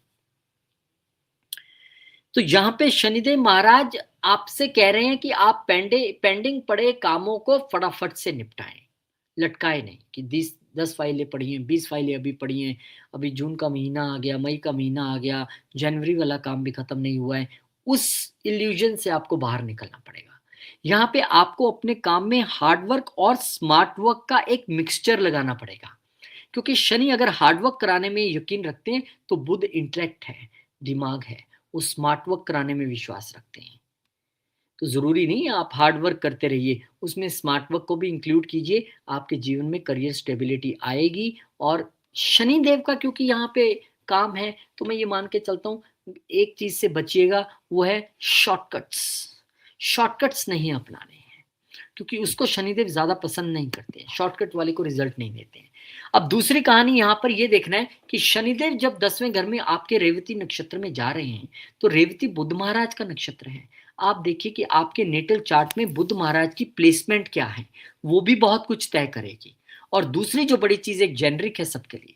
A: तो यहाँ पे शनिदेव महाराज आपसे कह रहे हैं कि आप पेंडिंग पड़े कामों को फटाफट से निपटाएं, लटकाए नहीं कि 10 फाइलें पड़ी हैं, 20 फाइलें अभी पड़ी हैं, अभी जून का महीना आ गया, मई का महीना आ गया, जनवरी वाला काम भी खत्म नहीं हुआ है। उस इल्यूजन से आपको बाहर निकलना पड़ेगा। यहाँ पे आपको अपने काम में हार्ड वर्क और स्मार्ट वर्क का एक मिक्सचर लगाना पड़ेगा, क्योंकि शनि अगर हार्ड वर्क कराने में यकीन रखते हैं तो बुध इंटेलेक्ट है, दिमाग है, वो स्मार्ट वर्क कराने में विश्वास रखते हैं। तो ज़रूरी नहीं है आप हार्ड वर्क करते रहिए, उसमें स्मार्ट वर्क को भी इंक्लूड कीजिए, आपके जीवन में करियर स्टेबिलिटी आएगी। और शनि देव का क्योंकि यहाँ पे काम है, तो मैं ये मान के चलता हूँ, एक चीज़ से बचिएगा, वो है शॉर्टकट्स। शॉर्टकट्स नहीं अपनाने हैं, क्योंकि उसको शनिदेव ज़्यादा पसंद नहीं करते हैं, शॉर्टकट वाले को रिजल्ट नहीं देते हैं। अब दूसरी कहानी यहाँ पर ये देखना है कि शनिदेव जब 10वें घर में आपके रेवती नक्षत्र में जा रहे हैं, तो रेवती बुध महाराज का नक्षत्र है। आप देखिए कि आपके नेटल चार्ट में बुध महाराज की प्लेसमेंट क्या है, वो भी बहुत कुछ तय करेगी। और दूसरी जो बड़ी चीज एक जेनरिक है सबके लिए,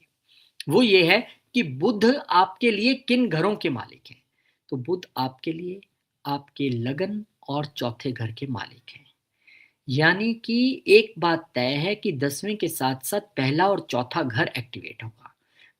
A: वो ये है कि बुध आपके लिए किन घरों के मालिक हैं। तो बुध आपके लिए आपके लगन और चौथे घर के मालिक हैं। यानी कि एक बात तय है कि 10वें के साथ साथ पहला और चौथा घर एक्टिवेट होगा।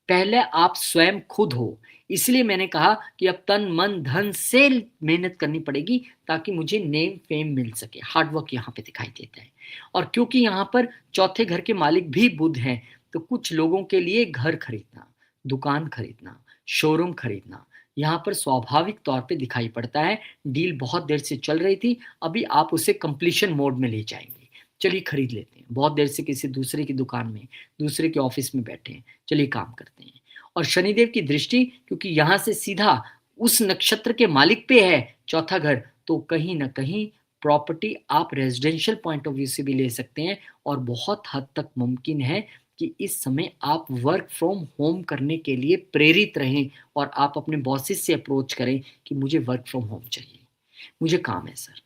A: पहले आप स्वयं खुद हो, इसलिए मैंने कहा कि अब तन मन धन से मेहनत करनी पड़ेगी ताकि मुझे नेम फेम मिल सके। हार्डवर्क यहाँ पे दिखाई देता है। और क्योंकि यहाँ पर चौथे घर के मालिक भी बुध हैं, तो कुछ लोगों के लिए घर खरीदना, दुकान खरीदना, शोरूम खरीदना यहाँ पर स्वाभाविक तौर पे दिखाई पड़ता है। डील बहुत देर से चल रही थी, अभी आप उसे कंप्लीशन मोड में ले जाएंगे। चलिए खरीद लेते हैं, बहुत देर से किसी दूसरे की दुकान में, दूसरे के ऑफिस में बैठे हैं, चलिए काम करते हैं। और शनिदेव की दृष्टि क्योंकि यहाँ से सीधा उस नक्षत्र के मालिक पे है, चौथा घर, तो कहीं ना कहीं प्रॉपर्टी आप रेजिडेंशियल पॉइंट ऑफ व्यू से भी ले सकते हैं। और बहुत हद तक मुमकिन है कि इस समय आप वर्क फ्रॉम होम करने के लिए प्रेरित रहें और आप अपने बॉसेस से अप्रोच करें कि मुझे वर्क फ्रॉम होम चाहिए, मुझे काम है सर।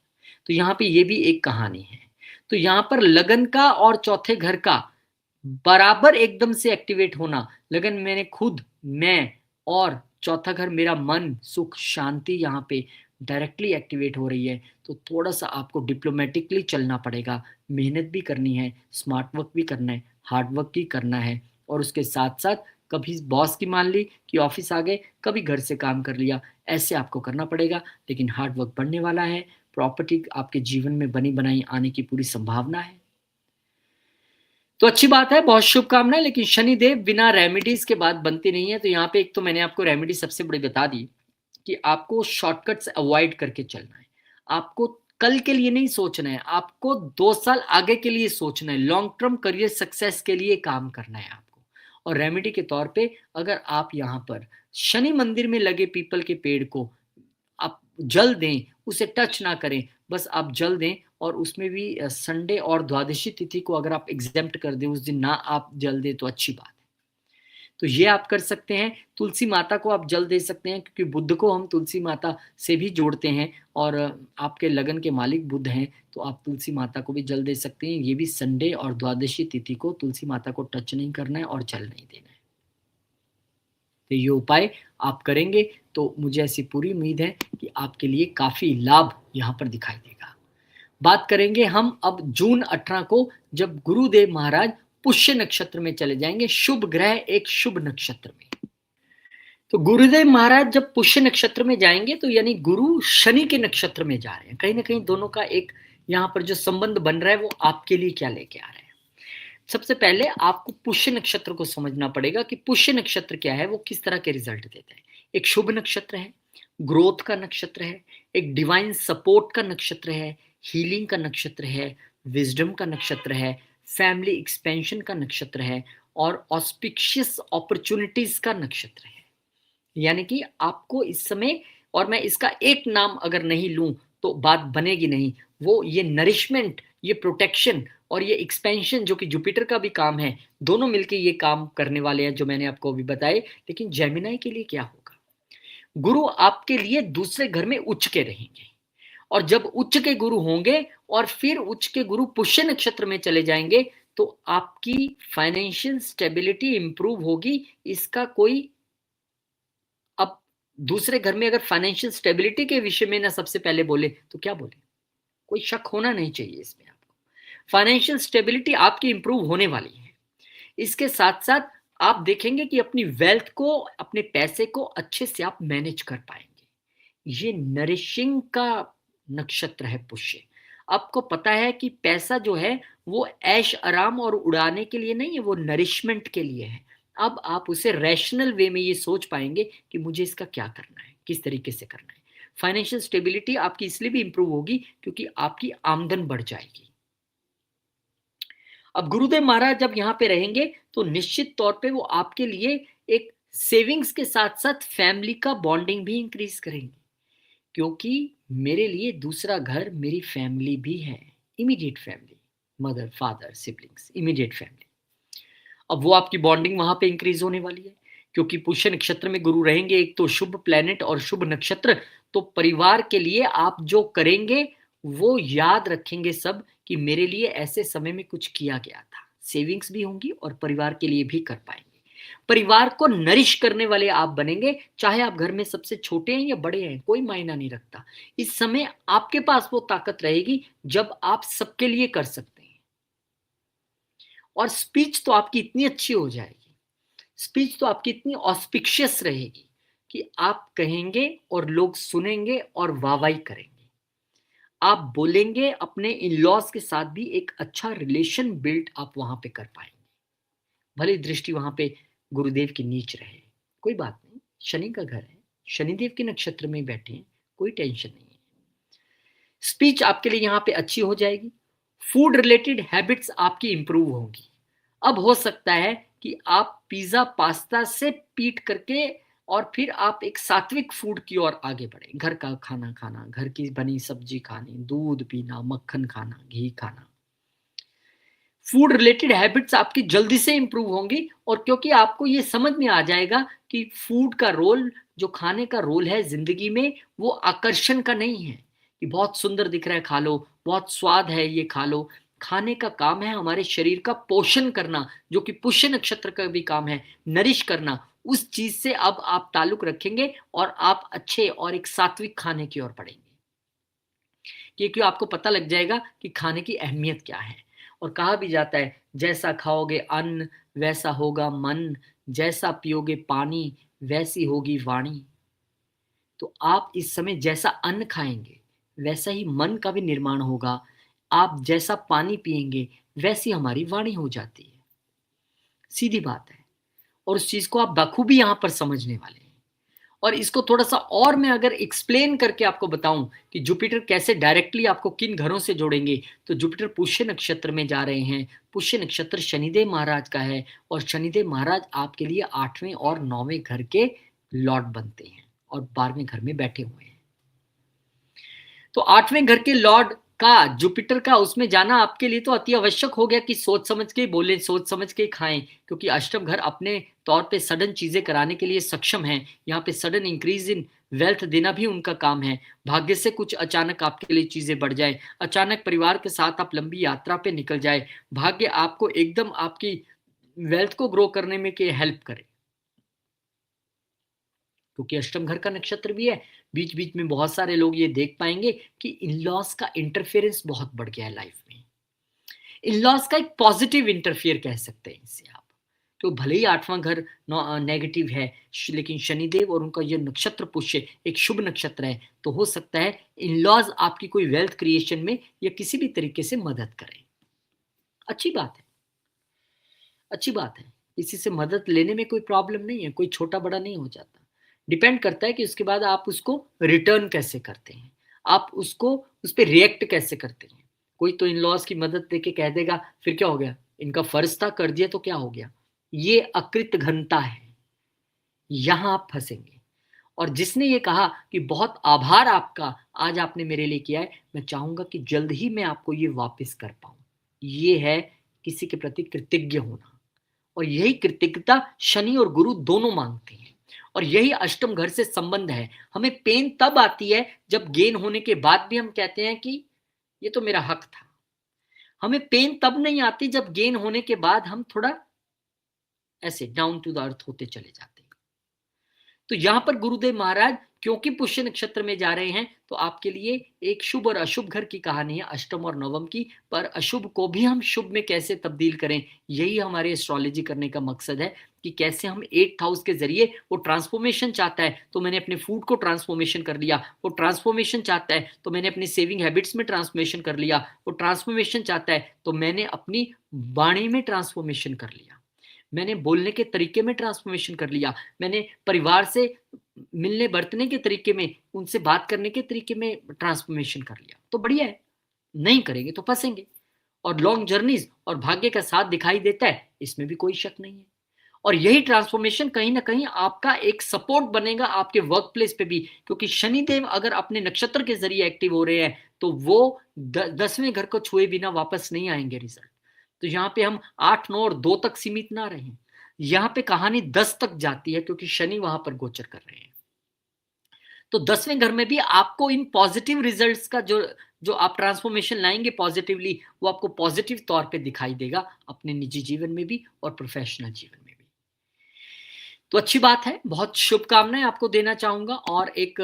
A: तो यहाँ पे ये भी एक कहानी है। तो यहाँ पर लगन का और चौथे घर का बराबर एकदम से एक्टिवेट होना, लगन मैंने खुद, मैं, और चौथा घर मेरा मन, सुख शांति यहाँ पे डायरेक्टली एक्टिवेट हो रही है। तो थोड़ा सा आपको डिप्लोमेटिकली चलना पड़ेगा, मेहनत भी करनी है, स्मार्ट वर्क भी करना है, हार्ड वर्क भी करना है। और उसके साथ साथ कभी बॉस की मान ली कि ऑफिस आ गए, कभी घर से काम कर लिया, ऐसे आपको करना पड़ेगा। लेकिन हार्ड वर्क बढ़ने वाला है, प्रॉपर्टी आपके जीवन में बनी बनाई आने की पूरी संभावना है। तो अच्छी बात है, बहुत शुभकामनाएं। लेकिन शनिदेव बिना रेमेडीज के बाद बनती नहीं है। तो यहाँ पे एक तो मैंने आपको रेमेडी सबसे बड़ी बता दी कि आपको शॉर्टकट्स अवॉइड करके चलना है। आपको कल के लिए नहीं सोचना है, आपको 2 साल आगे के लिए सोचना है, लॉन्ग टर्म करियर सक्सेस के लिए काम करना है आपको। और रेमेडी के तौर पे अगर आप यहाँ पर शनि मंदिर में लगे पीपल के पेड़ को आप जल दें, उसे टच ना करें, बस आप जल दें। और उसमें भी संडे और द्वादशी तिथि को अगर आप एग्जेम्प्ट कर दें, उस दिन ना आप जल दें तो अच्छी बात है। तो ये आप कर सकते हैं। तुलसी माता को आप जल दे सकते हैं, क्योंकि बुध को हम तुलसी माता से भी जोड़ते हैं। और आपके लगन के मालिक बुध हैं, तो आप तुलसी माता को भी जल दे सकते हैं। ये भी संडे और द्वादशी तिथि को तुलसी माता को टच नहीं करना है और जल नहीं देना है। तो ये उपाय आप करेंगे तो मुझे ऐसी पूरी उम्मीद है कि आपके लिए काफ़ी लाभ यहाँ पर दिखाई देगा। बात करेंगे हम अब जून 18 को, जब गुरुदेव महाराज पुष्य नक्षत्र में चले जाएंगे, शुभ ग्रह एक शुभ नक्षत्र में। तो गुरुदेव महाराज जब पुष्य नक्षत्र में जाएंगे तो यानी गुरु शनि के नक्षत्र में जा रहे हैं। कहीं ना कहीं दोनों का एक यहाँ पर जो संबंध बन रहा है, वो आपके लिए क्या लेके आ रहे हैं। सबसे पहले आपको पुष्य नक्षत्र को समझना पड़ेगा कि पुष्य नक्षत्र क्या है, वो किस तरह के रिजल्ट देता है। एक शुभ नक्षत्र है, ग्रोथ का नक्षत्र है, एक डिवाइन सपोर्ट का नक्षत्र है, हीलिंग का नक्षत्र है, विजडम का नक्षत्र है, फैमिली एक्सपेंशन का नक्षत्र है, और ऑस्पिशियस अपॉर्चुनिटीज का नक्षत्र है। यानी कि आपको इस समय, और मैं इसका एक नाम अगर नहीं लूं तो बात बनेगी नहीं, वो ये नरिशमेंट, ये प्रोटेक्शन और ये एक्सपेंशन जो कि जुपिटर का भी काम है, दोनों मिलके ये काम करने वाले हैं जो मैंने आपको अभी बताए। लेकिन जेमिनाई के लिए क्या होगा? गुरु आपके लिए दूसरे घर में उच्च के रहेंगे, और जब उच्च के गुरु होंगे और फिर उच्च के गुरु पुष्य नक्षत्र में चले जाएंगे, तो आपकी फाइनेंशियल स्टेबिलिटी इंप्रूव होगी। इसका कोई अब दूसरे घर में अगर फाइनेंशियल स्टेबिलिटी के विषय में ना सबसे पहले बोले तो क्या बोले? कोई शक होना नहीं चाहिए इसमें आपको। फाइनेंशियल स्टेबिलिटी आपकी इंप्रूव होने वाली है। इसके साथ साथ आप देखेंगे कि अपनी वेल्थ को, अपने पैसे को अच्छे से आप मैनेज कर पाएंगे। ये नरिशिंग का नक्षत्र है पुष्य। आपको पता है कि पैसा जो है वो ऐश आराम और उड़ाने के लिए नहीं है, वो नरिशमेंट के लिए है। अब आप उसे रैशनल वे में ये सोच पाएंगे कि मुझे इसका क्या करना है, किस तरीके से करना है। फाइनेंशियल स्टेबिलिटी आपकी इसलिए भी इंप्रूव होगी क्योंकि आपकी आमदन बढ़ जाएगी। अब गुरुदेव महाराज जब यहाँ पे रहेंगे तो निश्चित तौर पे वो आपके लिए एक सेविंग्स के साथ साथ फैमिली का बॉन्डिंग भी इंक्रीज करेंगे, क्योंकि मेरे लिए दूसरा घर मेरी फैमिली भी है, immediate family, mother father siblings, immediate family. अब वो आपकी बॉन्डिंग वहां पे इंक्रीज होने वाली है, क्योंकि पुष्य नक्षत्र में गुरु रहेंगे, एक तो शुभ प्लेनेट और शुभ नक्षत्र। तो परिवार के लिए आप जो करेंगे वो याद रखेंगे सब कि मेरे लिए ऐसे समय में कुछ किया गया था। सेविंग्स भी होंगी और परिवार के लिए भी कर पाएंगे। परिवार को नरिश करने वाले आप बनेंगे, चाहे आप घर में सबसे छोटे हैं या बड़े हैं, कोई मायना नहीं रखता। इस समय आपके पास वो ताकत रहेगी जब आप सबके लिए कर सकते हैं। और स्पीच तो आपकी इतनी अच्छी हो जाएगी, स्पीच तो आपकी इतनी ऑस्पिशियस रहेगी कि आप कहेंगे और लोग सुनेंगे और वाहवाही करेंगे। आप बोलेंगे, अपने इन लॉज के साथ भी एक अच्छा रिलेशन बिल्ड आप वहां पे कर पाएंगे। भले दृष्टि वहां पे गुरुदेव की नीच रहे, कोई बात नहीं, शनि का घर है, शनिदेव के नक्षत्र में बैठे हैं, कोई टेंशन नहीं है। स्पीच आपके लिए यहाँ पे अच्छी हो जाएगी। फूड रिलेटेड हैबिट्स आपकी इंप्रूव होंगी। अब हो सकता है कि आप पिज्जा पास्ता से पीट करके और फिर आप एक सात्विक फूड की ओर आगे बढ़े। घर का खाना खाना, घर की बनी सब्जी खानी, दूध पीना, मक्खन खाना, घी खाना। फूड रिलेटेड हैबिट्स आपकी जल्दी से इंप्रूव होंगी, और क्योंकि आपको ये समझ में आ जाएगा कि फूड का रोल, जो खाने का रोल है जिंदगी में, वो आकर्षण का नहीं है कि बहुत सुंदर दिख रहा है खा लो, बहुत स्वाद है ये खा लो। खाने का काम है हमारे शरीर का पोषण करना, जो कि पुष्य नक्षत्र का भी काम है, नरिश करना। उस चीज से अब आप ताल्लुक रखेंगे और आप अच्छे और एक सात्विक खाने की ओर बढ़ेंगे, क्योंकि आपको पता लग जाएगा कि खाने की अहमियत क्या है। और कहा भी जाता है, जैसा खाओगे अन्न वैसा होगा मन, जैसा पियोगे पानी वैसी होगी वाणी। तो आप इस समय जैसा अन्न खाएंगे वैसा ही मन का भी निर्माण होगा। आप जैसा पानी पिएंगे वैसी हमारी वाणी हो जाती है। सीधी बात है। और उस चीज को आप बखूबी यहां पर समझने वाले हैं। और इसको थोड़ा सा और मैं अगर एक्सप्लेन करके आपको बताऊं कि जुपिटर कैसे डायरेक्टली आपको किन घरों से जोड़ेंगे, तो जुपिटर पुष्य नक्षत्र में जा रहे हैं। पुष्य नक्षत्र शनिदेव महाराज का है, और शनिदेव महाराज आपके लिए 8वें और 9वें घर के लॉर्ड बनते हैं और 12वें घर में बैठे हुए हैं। तो 8वें घर के लॉर्ड का, जुपिटर का, उसमें जाना आपके लिए तो अति आवश्यक हो गया कि सोच समझ के बोले, सोच समझ के खाएं, क्योंकि अष्टम घर अपने तौर पे सडन चीजें कराने के लिए सक्षम है। यहाँ पे सडन इंक्रीज इन वेल्थ देना भी उनका काम है। भाग्य से कुछ अचानक आपके लिए चीजें बढ़ जाए, अचानक परिवार के साथ आप लंबी यात्रा पे निकल जाए, भाग्य आपको एकदम आपकी वेल्थ को ग्रो करने में के हेल्प करे, क्योंकि अष्टम घर का नक्षत्र भी है। बीच बीच में बहुत सारे लोग ये देख पाएंगे कि इन लॉज का इंटरफेरेंस बहुत बढ़ गया है लाइफ में। इन लॉज का एक पॉजिटिव इंटरफियर कह सकते हैं इसे आप। तो भले ही 8वां घर नेगेटिव है, लेकिन शनिदेव और उनका ये नक्षत्र पुष्य एक शुभ नक्षत्र है, तो हो सकता है इन लॉज आपकी कोई वेल्थ क्रिएशन में या किसी भी तरीके से मदद करें। अच्छी बात है, अच्छी बात है। किसी से मदद लेने में कोई प्रॉब्लम नहीं है, कोई छोटा बड़ा नहीं हो जाता। डिपेंड करता है कि उसके बाद आप उसको रिटर्न कैसे करते हैं, आप उसको उस पर रिएक्ट कैसे करते हैं। कोई तो इन लॉज की मदद देके कह देगा फिर क्या हो गया, इनका फर्ज था कर दिया तो क्या हो गया। ये अकृत घनता है, यहां आप फंसेंगे। और जिसने ये कहा कि बहुत आभार आपका, आज आपने मेरे लिए किया है, मैं चाहूंगा कि जल्द ही मैं आपको ये वापस कर पाऊं। ये है किसी के प्रति कृतज्ञ होना। और यही कृतज्ञता शनि और गुरु दोनों मांगते हैं। और यही अष्टम घर से संबंध है। हमें पेन तब आती है जब गेन होने के बाद भी हम कहते हैं कि ये तो मेरा हक था। हमें पेन तब नहीं आती जब गेन होने के बाद हम थोड़ा ऐसे डाउन टू द अर्थ होते चले जाते हैं। तो यहां पर गुरुदेव महाराज क्योंकि पुष्य नक्षत्र में जा रहे हैं, तो आपके लिए एक शुभ और अशुभ घर की कहानी है, अष्टम और नवम की। पर अशुभ को भी हम शुभ में कैसे तब्दील करें, यही हमारे एस्ट्रोलॉजी करने का मकसद है कि कैसे हम 8th हाउस के जरिए, वो ट्रांसफॉर्मेशन चाहता है तो मैंने अपने फूड को ट्रांसफॉर्मेशन कर लिया, वो ट्रांसफॉर्मेशन चाहता है तो मैंने अपनी सेविंग हैबिट्स में ट्रांसफॉर्मेशन कर लिया, वो ट्रांसफॉर्मेशन चाहता है तो मैंने अपनी वाणी में ट्रांसफॉर्मेशन कर लिया, मैंने बोलने के तरीके में ट्रांसफॉर्मेशन कर लिया, मैंने परिवार से मिलने बरतने के तरीके में, उनसे बात करने के तरीके में ट्रांसफॉर्मेशन कर लिया, तो बढ़िया है। नहीं करेंगे तो फंसेंगे। और लॉन्ग जर्नीज और भाग्य का साथ दिखाई देता है, इसमें भी कोई शक नहीं है। और यही ट्रांसफॉर्मेशन कहीं ना कहीं आपका एक सपोर्ट बनेगा आपके वर्क प्लेस पे भी, क्योंकि शनिदेव अगर अपने नक्षत्र के जरिए एक्टिव हो रहे हैं तो वो 10वें घर को छुए बिना वापस नहीं आएंगे रिजल्ट। तो यहाँ पे हम 8, 9 और 2 तक सीमित ना रहें, यहाँ पे कहानी 10 तक जाती है क्योंकि शनि वहां पर गोचर कर रहे हैं। तो 10वें घर में भी आपको इन पॉजिटिव रिजल्ट्स का जो जो आप ट्रांसफॉर्मेशन लाएंगे पॉजिटिवली, वो आपको पॉजिटिव तौर पे दिखाई देगा अपने निजी जीवन में भी और प्रोफेशनल जीवन में भी। तो अच्छी बात है, बहुत शुभकामनाएं आपको देना चाहूंगा। और एक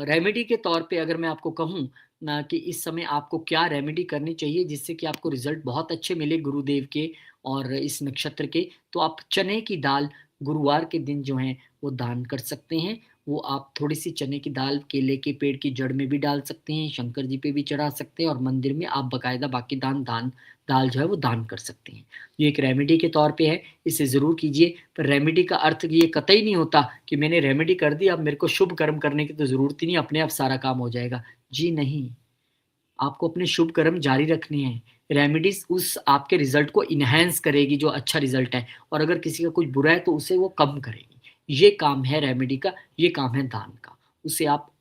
A: रेमेडी के तौर पे अगर मैं आपको कहूं ना कि इस समय आपको क्या रेमेडी करनी चाहिए जिससे कि आपको रिजल्ट बहुत अच्छे मिले गुरुदेव के और इस नक्षत्र के, तो आप चने की दाल गुरुवार के दिन जो है वो दान कर सकते हैं। वो आप थोड़ी सी चने की दाल केले के पेड़ की जड़ में भी डाल सकते हैं, शंकर जी पे भी चढ़ा सकते हैं और मंदिर में आप बकायदा बाकी दाल जो है वो दान कर सकते हैं। ये एक रेमेडी के तौर पे है, इसे ज़रूर कीजिए। पर रेमेडी का अर्थ ये कतई नहीं होता कि मैंने रेमेडी कर दी अब मेरे को शुभ कर्म करने की तो ज़रूरत ही नहीं, अपने आप सारा काम हो जाएगा। जी नहीं, आपको अपने शुभ कर्म जारी रखने हैं। रेमेडीज उस आपके रिजल्ट को इन्हेंस करेगी जो अच्छा रिजल्ट है, और अगर किसी का कुछ बुरा है तो उसे वो कम करेगी। ये काम है रेमेडी का, ये काम है दान का। उसे आप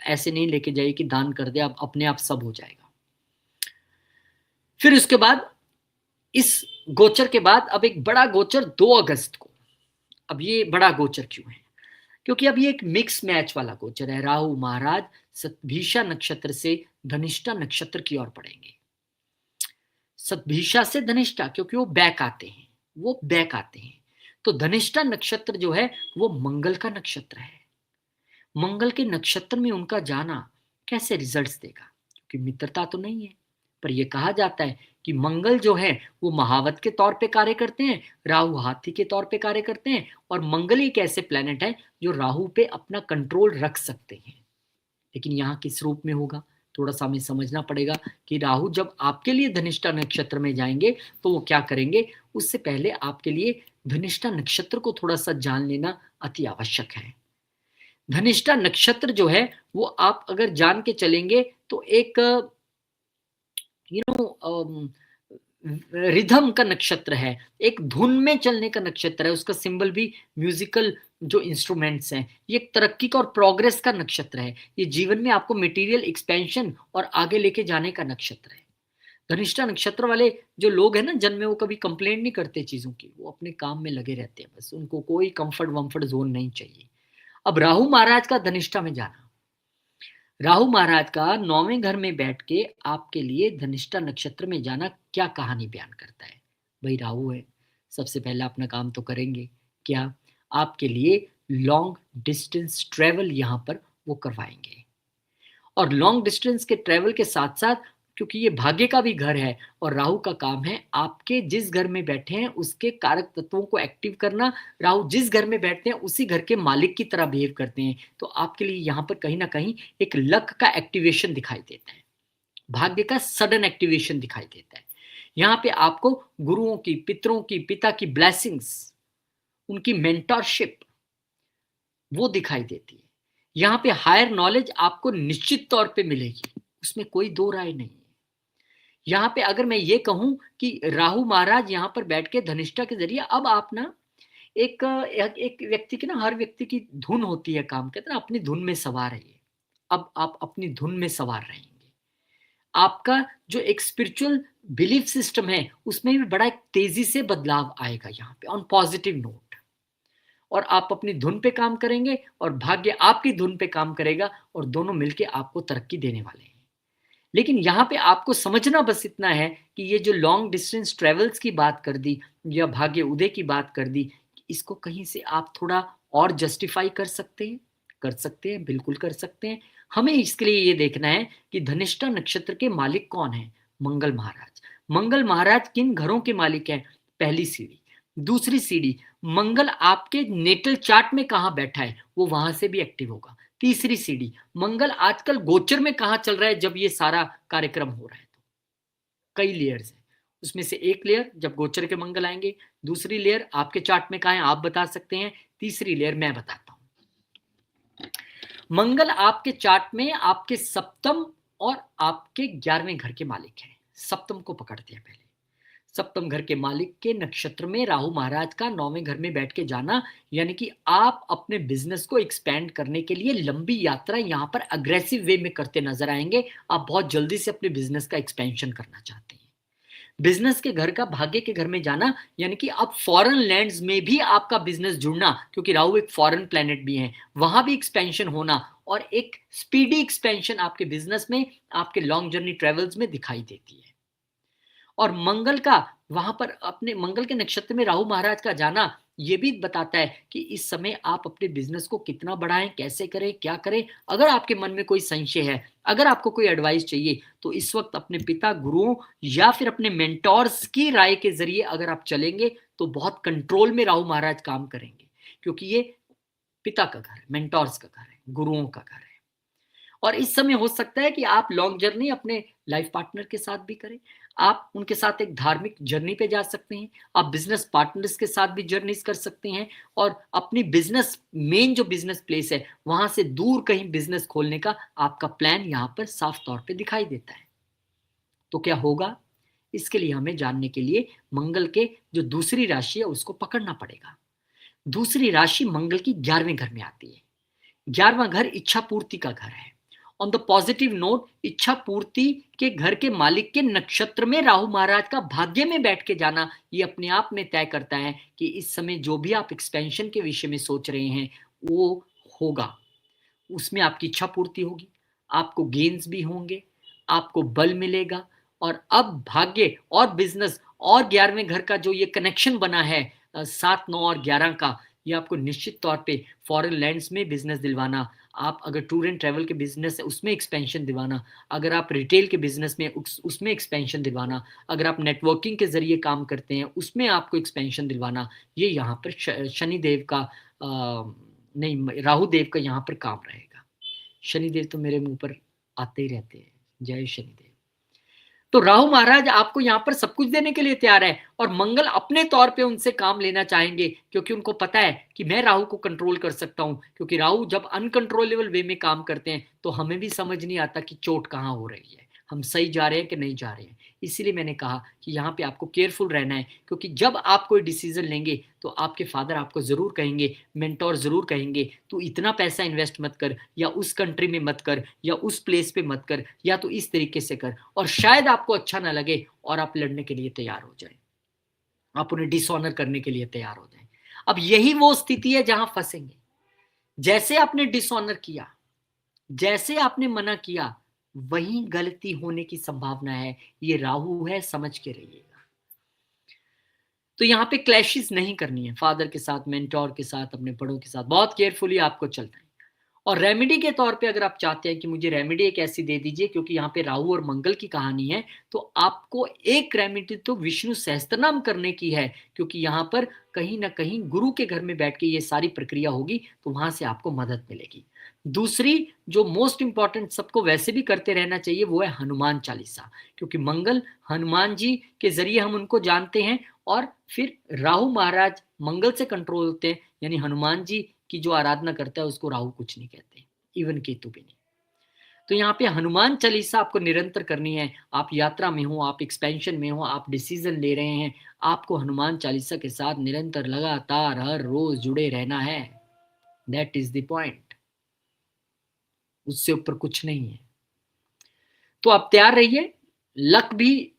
A: ऐसे नहीं लेके जाइए कि दान कर दे आप अपने आप सब हो जाएगा। फिर उसके बाद इस गोचर के बाद अब एक बड़ा गोचर 2 अगस्त को। अब ये बड़ा गोचर क्यों है? क्योंकि अब ये एक मिक्स मैच वाला गोचर है। राहु महाराज सतभीषा नक्षत्र से धनिष्ठा नक्षत्र की ओर बढ़ेंगे। सतभीषा से धनिष्ठा, क्योंकि वो बैक आते हैं, वो बैक आते हैं। तो धनिष्ठा नक्षत्र जो है वो मंगल का नक्षत्र है। मंगल के नक्षत्र में उनका जाना कैसे रिजल्ट्स देगा? क्योंकि मित्रता तो नहीं है, पर यह कहा जाता है कि मंगल जो है वो महावत के तौर पे कार्य करते हैं, राहु हाथी के तौर पे कार्य करते हैं, और मंगल एक ऐसे प्लेनेट है जो राहु पे अपना कंट्रोल रख सकते हैं। लेकिन यहाँ किस रूप में होगा, थोड़ा सा हमें समझना पड़ेगा कि राहु जब आपके लिए धनिष्ठा नक्षत्र में जाएंगे तो वो क्या करेंगे। उससे पहले आपके लिए धनिष्ठा नक्षत्र को थोड़ा सा जान लेना अति आवश्यक है। धनिष्ठा नक्षत्र जो है वो आप अगर जान के चलेंगे तो एक रिधम का नक्षत्र है, एक धुन में चलने का नक्षत्र है। उसका सिंबल भी म्यूजिकल जो इंस्ट्रूमेंट्स हैं। ये एक तरक्की का और प्रोग्रेस का नक्षत्र है। ये जीवन में आपको मटेरियल एक्सपेंशन और आगे लेके जाने का नक्षत्र है। धनिष्ठा नक्षत्र वाले जो लोग हैं ना जन्म में, वो कभी कंप्लेंट नहीं करते चीजों की, वो अपने काम में लगे रहते हैं, बस उनको कोई कंफर्ट वम्फर्ट जोन नहीं चाहिए। अब राहु महाराज का धनिष्ठा में जाना, राहु महाराज का 9वें घर में बैठ के आपके लिए धनिष्ठा नक्षत्र में जाना क्या कहानी बयान करता है? भाई राहु है, सबसे पहले अपना काम तो करेंगे क्या, आपके लिए लॉन्ग डिस्टेंस ट्रेवल यहाँ पर वो करवाएंगे। और लॉन्ग डिस्टेंस के ट्रेवल के साथ साथ, क्योंकि ये भाग्य का भी घर है और राहु का काम है आपके जिस घर में बैठे हैं उसके कारक तत्वों को एक्टिव करना। राहु जिस घर में बैठते हैं उसी घर के मालिक की तरह बिहेव करते हैं। तो आपके लिए यहाँ पर कहीं ना कहीं एक लक का एक्टिवेशन दिखाई देता है, भाग्य का सडन एक्टिवेशन दिखाई देता है। यहाँ पे आपको गुरुओं की, पितरों की, पिता की ब्लेसिंग्स, उनकी मेंटरशिप वो दिखाई देती है। यहाँ पे हायर नॉलेज आपको निश्चित तौर पे मिलेगी, उसमें कोई दो राय नहीं है। यहाँ पे अगर मैं ये कहूं कि राहु महाराज यहाँ पर बैठ के धनिष्ठा के जरिए, अब आप ना एक व्यक्ति की ना, हर व्यक्ति की धुन होती है काम, कहते हैं ना अपनी धुन में सवार है ये। अब आप अपनी धुन में सवार रहेंगे। आपका जो एक स्पिरिचुअल बिलीफ सिस्टम है उसमें भी बड़ा एक तेजी से बदलाव आएगा यहाँ पे ऑन पॉजिटिव नोट। और आप अपनी धुन पे काम करेंगे और भाग्य आपकी धुन पे काम करेगा, और दोनों मिलके आपको तरक्की देने वाले हैं। लेकिन यहाँ पे आपको समझना बस इतना है कि ये जो लॉन्ग डिस्टेंस ट्रेवल्स की बात कर दी या भाग्य उदय की बात कर दी, इसको कहीं से आप थोड़ा और जस्टिफाई कर सकते हैं, बिल्कुल कर सकते हैं। हमें इसके लिए ये देखना है कि धनिष्ठा नक्षत्र के मालिक कौन है? मंगल महाराज। मंगल महाराज किन घरों के मालिक हैं? पहली सीढ़ी। दूसरी सीढ़ी, मंगल आपके नेटल चार्ट में कहाँ बैठा है, वो वहां से भी एक्टिव होगा। तीसरी सीढ़ी, मंगल आजकल गोचर में कहाँ चल रहा है जब ये सारा कार्यक्रम हो रहा है। तो कई लेयर्स है, उसमें से एक लेयर जब गोचर के मंगल आएंगे, दूसरी लेयर आपके चार्ट में कहाँ है आप बता सकते हैं, तीसरी लेयर मैं बताता हूं। मंगल आपके चार्ट में आपके सप्तम और आपके 11वें घर के मालिक हैं। सप्तम को पकड़ते हैं पहले। सप्तम घर के मालिक के नक्षत्र में राहु महाराज का 9वें घर में बैठ के जाना, यानी कि आप अपने बिजनेस को एक्सपेंड करने के लिए लंबी यात्रा यहां पर अग्रेसिव वे में करते नजर आएंगे। आप बहुत जल्दी से अपने बिजनेस का एक्सपेंशन करना चाहते हैं। बिजनेस के घर का भाग्य के घर में जाना, यानी कि अब फॉरेन लैंड्स में भी आपका बिजनेस जुड़ना, क्योंकि राहु एक फॉरेन प्लेनेट भी है, वहां भी एक्सपेंशन होना और एक स्पीडी एक्सपेंशन आपके बिजनेस में, आपके लॉन्ग जर्नी ट्रेवल्स में दिखाई देती है। और मंगल का वहां पर अपने मंगल के नक्षत्र में राहु महाराज का जाना ये भी बताता है कि इस समय आप अपने बिजनेस को कितना बढ़ाएं, कैसे करें, क्या करें। अगर आपके मन में कोई संशय है, अगर आपको कोई एडवाइस चाहिए, तो इस वक्त अपने पिता गुरुओं या फिर अपने मेंटोर्स की राय के जरिए अगर आप चलेंगे तो बहुत कंट्रोल में राहु महाराज काम करेंगे, क्योंकि ये पिता का घर है, मेंटोर्स का घर है, गुरुओं का घर है। और इस समय हो सकता है कि आप लॉन्ग जर्नी अपने लाइफ पार्टनर के साथ भी करें, आप उनके साथ एक धार्मिक जर्नी पे जा सकते हैं, आप बिजनेस पार्टनर्स के साथ भी जर्नीज कर सकते हैं, और अपनी बिजनेस मेन जो बिजनेस प्लेस है वहां से दूर कहीं बिजनेस खोलने का आपका प्लान यहाँ पर साफ तौर पे दिखाई देता है। तो क्या होगा, इसके लिए हमें जानने के लिए मंगल के जो दूसरी राशि है उसको पकड़ना पड़ेगा। दूसरी राशि मंगल की 11वें घर में आती है। 11वां घर इच्छा पूर्ति का घर है। ऑन द पॉजिटिव नोट, इच्छा पूर्ति के घर के मालिक के नक्षत्र में राहु महाराज का भाग्य में बैठ के जाना, ये अपने आप में तय करता है कि इस समय जो भी आप एक्सपेंशन के विषय में सोच रहे हैं वो होगा, उसमें आपकी इच्छा पूर्ति होगी, आपको गेन्स भी होंगे, आपको बल मिलेगा। और अब भाग्य और बिजनेस और 11वें घर का जो ये कनेक्शन बना है 7, 9 और 11 का, ये आपको निश्चित तौर पे फॉरेन लैंड्स में बिजनेस दिलवाना, आप अगर टूर एंड ट्रैवल के बिजनेस है उसमें एक्सपेंशन दिलवाना, अगर आप रिटेल के बिजनेस में उसमें एक्सपेंशन दिलवाना, अगर आप नेटवर्किंग के जरिए काम करते हैं उसमें आपको एक्सपेंशन दिलवाना, ये यहाँ पर शनिदेव का नहीं, राहु देव का यहाँ पर काम रहेगा। शनिदेव तो मेरे मुंह पर आते ही रहते हैं, जय शनिदेव। तो राहु महाराज आपको यहाँ पर सब कुछ देने के लिए तैयार है, और मंगल अपने तौर पे उनसे काम लेना चाहेंगे, क्योंकि उनको पता है कि मैं राहु को कंट्रोल कर सकता हूं। क्योंकि राहु जब अनकंट्रोलेबल वे में काम करते हैं तो हमें भी समझ नहीं आता कि चोट कहाँ हो रही है, हम सही जा रहे हैं कि नहीं जा रहे हैं। इसीलिए मैंने कहा कि यहाँ पे आपको केयरफुल रहना है, क्योंकि जब आप कोई डिसीजन लेंगे तो आपके फादर आपको जरूर कहेंगे, मेंटोर जरूर कहेंगे, तू इतना पैसा इन्वेस्ट मत कर, या उस कंट्री में मत कर, या उस प्लेस पे मत कर, या तो इस तरीके से कर। और शायद आपको अच्छा ना लगे और आप लड़ने के लिए तैयार हो जाए, आप उन्हें डिसऑनर करने के लिए तैयार हो जाए। अब यही वो स्थिति है जहां फंसेंगे। जैसे आपने डिसऑनर किया, जैसे आपने मना किया, वही गलती होने की संभावना है। ये राहु है, समझ के रहिएगा। तो यहाँ पे क्लैशेस नहीं करनी है फादर के साथ, मेंटोर के साथ, अपने बड़ों के साथ, बहुत केयरफुली आपको चलना है। और रेमेडी के तौर पे अगर आप चाहते हैं कि मुझे रेमेडी एक ऐसी दे दीजिए, क्योंकि यहाँ पे राहु और मंगल की कहानी है, तो आपको एक रेमेडी तो विष्णु सहस्त्रनाम करने की है, क्योंकि यहाँ पर कहीं ना कहीं गुरु के घर में बैठ के ये सारी प्रक्रिया होगी, तो वहां से आपको मदद मिलेगी। दूसरी जो मोस्ट इंपॉर्टेंट सबको वैसे भी करते रहना चाहिए वो है हनुमान चालीसा, क्योंकि मंगल हनुमान जी के जरिए हम उनको जानते हैं, और फिर राहु महाराज मंगल से कंट्रोल होते हैं, यानी हनुमान जी की जो आराधना करता है उसको राहु कुछ नहीं कहते, इवन केतु भी नहीं। तो यहाँ पे हनुमान चालीसा आपको निरंतर करनी है। आप यात्रा में हो, आप एक्सपेंशन में हो, आप डिसीजन ले रहे हैं, आपको हनुमान चालीसा के साथ निरंतर लगातार हर रोज जुड़े रहना है। दैट इज द पॉइंट, उससे ऊपर कुछ नहीं है। तो आप तैयार रहिए, लक भी,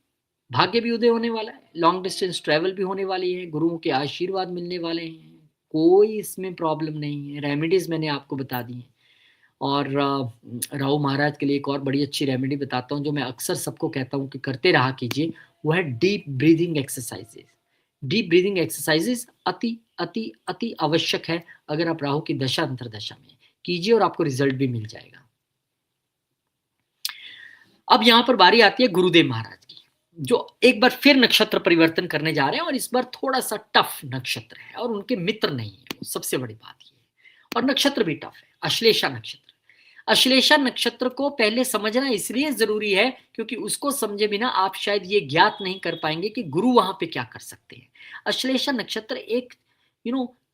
A: भाग्य भी उदय होने वाला है, लॉन्ग डिस्टेंस ट्रेवल भी होने वाली है, गुरुओं के आशीर्वाद मिलने वाले हैं, कोई इसमें प्रॉब्लम नहीं है। रेमेडीज मैंने आपको बता दी हैं। और राहु महाराज के लिए एक और बड़ी अच्छी रेमेडी बताता हूँ, जो मैं अक्सर सबको कहता हूँ कि करते रहा कीजिए, वो है deep breathing exercises. Deep breathing exercises अति अति अति आवश्यक है। अगर आप राहु की दशा अंतर्दशा में कीजिए और आपको रिजल्ट भी मिल जाएगा। अब यहां पर बारी आती है गुरुदेव महाराज की, जो एक बार फिर नक्षत्र परिवर्तन करने जा रहे हैं और इस बार थोड़ा सा टफ नक्षत्र है और उनके मित्र नहीं है, सबसे बड़ी बात ये है। और नक्षत्र भी टफ है, अश्लेषा नक्षत्र। अश्लेषा नक्षत्र को पहले समझना इसलिए जरूरी है क्योंकि उसको समझे बिना आप शायद ये ज्ञात नहीं कर पाएंगे कि गुरु वहां पे क्या कर सकते हैं। अश्लेषा नक्षत्र एक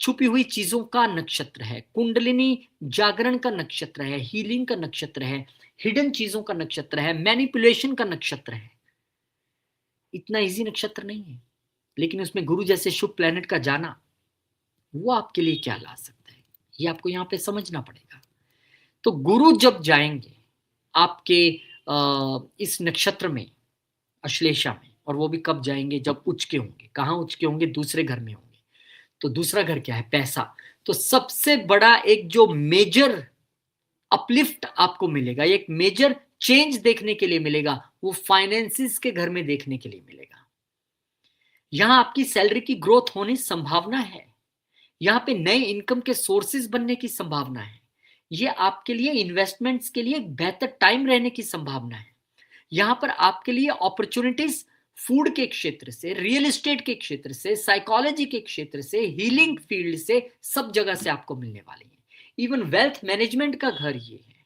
A: छुपी हुई चीजों का नक्षत्र है, कुंडलिनी जागरण का नक्षत्र है, हीलिंग का नक्षत्र है, हिडन चीजों का नक्षत्र है, मैनिपुलेशन का नक्षत्र है। इतना इजी नक्षत्र नहीं है, लेकिन उसमें गुरु जैसे शुभ प्लेनेट का जाना वो आपके लिए क्या ला सकता है, ये आपको यहाँ पे समझना पड़ेगा। तो गुरु जब जाएंगे आपके इस नक्षत्र में, अश्लेषा में, और वो भी कब जाएंगे, जब उच्च के होंगे। कहाँ उच्च के होंगे? दूसरे घर में होंगे। तो दूसरा घर क्या है? पैसा। तो सबसे बड़ा एक जो मेजर अपलिफ्ट आपको मिलेगा, एक मेजर चेंज देखने के लिए मिलेगा, वो फाइनेंसिस के घर में देखने के लिए मिलेगा। यहां आपकी सैलरी की ग्रोथ होने की संभावना है, यहां पे नए इनकम के सोर्सेज बनने की संभावना है, ये आपके लिए इन्वेस्टमेंट्स के लिए एक बेहतर टाइम रहने की संभावना है। यहां पर आपके लिए अपॉर्चुनिटीज फूड के क्षेत्र से, रियल एस्टेट के क्षेत्र से, साइकोलॉजी के क्षेत्र से, हीलिंग फील्ड से, सब जगह से आपको मिलने वाली है। इवन वेल्थ मैनेजमेंट का घर ये है।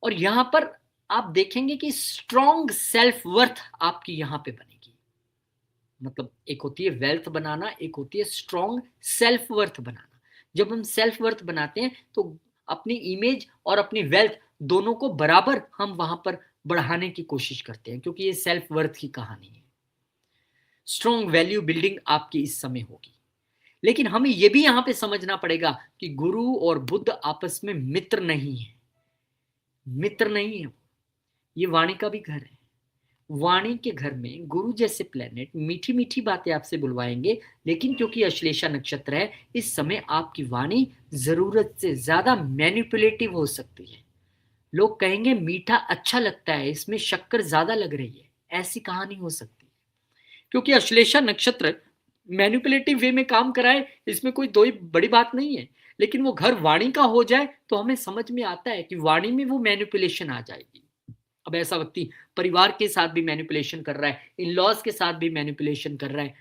A: और यहां पर आप देखेंगे कि स्ट्रॉन्ग सेल्फ वर्थ आपकी यहां पे बनेगी। मतलब एक होती है वेल्थ बनाना, एक होती है स्ट्रॉन्ग सेल्फ वर्थ बनाना। जब हम सेल्फ वर्थ बनाते हैं तो अपनी इमेज और अपनी वेल्थ दोनों को बराबर हम वहां पर बढ़ाने की कोशिश करते हैं, क्योंकि ये सेल्फ वर्थ की कहानी है। स्ट्रॉन्ग वैल्यू बिल्डिंग आपकी इस समय होगी। लेकिन हमें यह भी यहां पे समझना पड़ेगा कि गुरु और बुध आपस में मित्र नहीं है, मित्र नहीं है। ये वाणी का भी घर है। वाणी के घर में गुरु जैसे प्लेनेट मीठी मीठी बातें आपसे बुलवाएंगे, लेकिन क्योंकि अश्लेषा नक्षत्र है, इस समय आपकी वाणी जरूरत से ज्यादा मैनिपुलेटिव हो सकती है। लोग कहेंगे मीठा अच्छा लगता है, इसमें शक्कर ज्यादा लग रही है, ऐसी कहानी हो सकती है। क्योंकि अश्लेषा नक्षत्र मैनिपुलेटिव वे में काम कराए, इसमें कोई दो बड़ी बात नहीं है। लेकिन वो घर वाणी का हो जाए तो हमें समझ में आता है कि वाणी में वो मैनिपुलेशन आ जाएगी। अब ऐसा व्यक्ति परिवार के साथ भी मैनिपुलेशन कर रहा है, इन लॉज के साथ भी मैनिपुलेशन कर रहा है,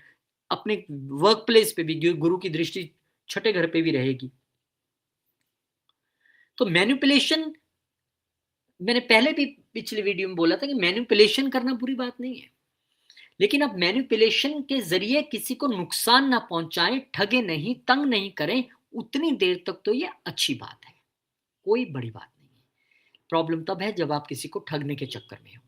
A: अपने वर्क प्लेस पे भी गुरु की दृष्टि छठे घर पे भी रहेगी। तो मैनिपुलेशन, मैंने पहले भी पिछले वीडियो में बोला था कि मैनिपुलेशन करना बुरी बात नहीं है, लेकिन अब मैनिपुलेशन के जरिए किसी को नुकसान ना पहुंचाएं, ठगे नहीं, तंग नहीं करें, उतनी देर तक तो ये अच्छी बात है, कोई बड़ी बात नहीं है। प्रॉब्लम तब है जब आप किसी को ठगने के चक्कर में हो।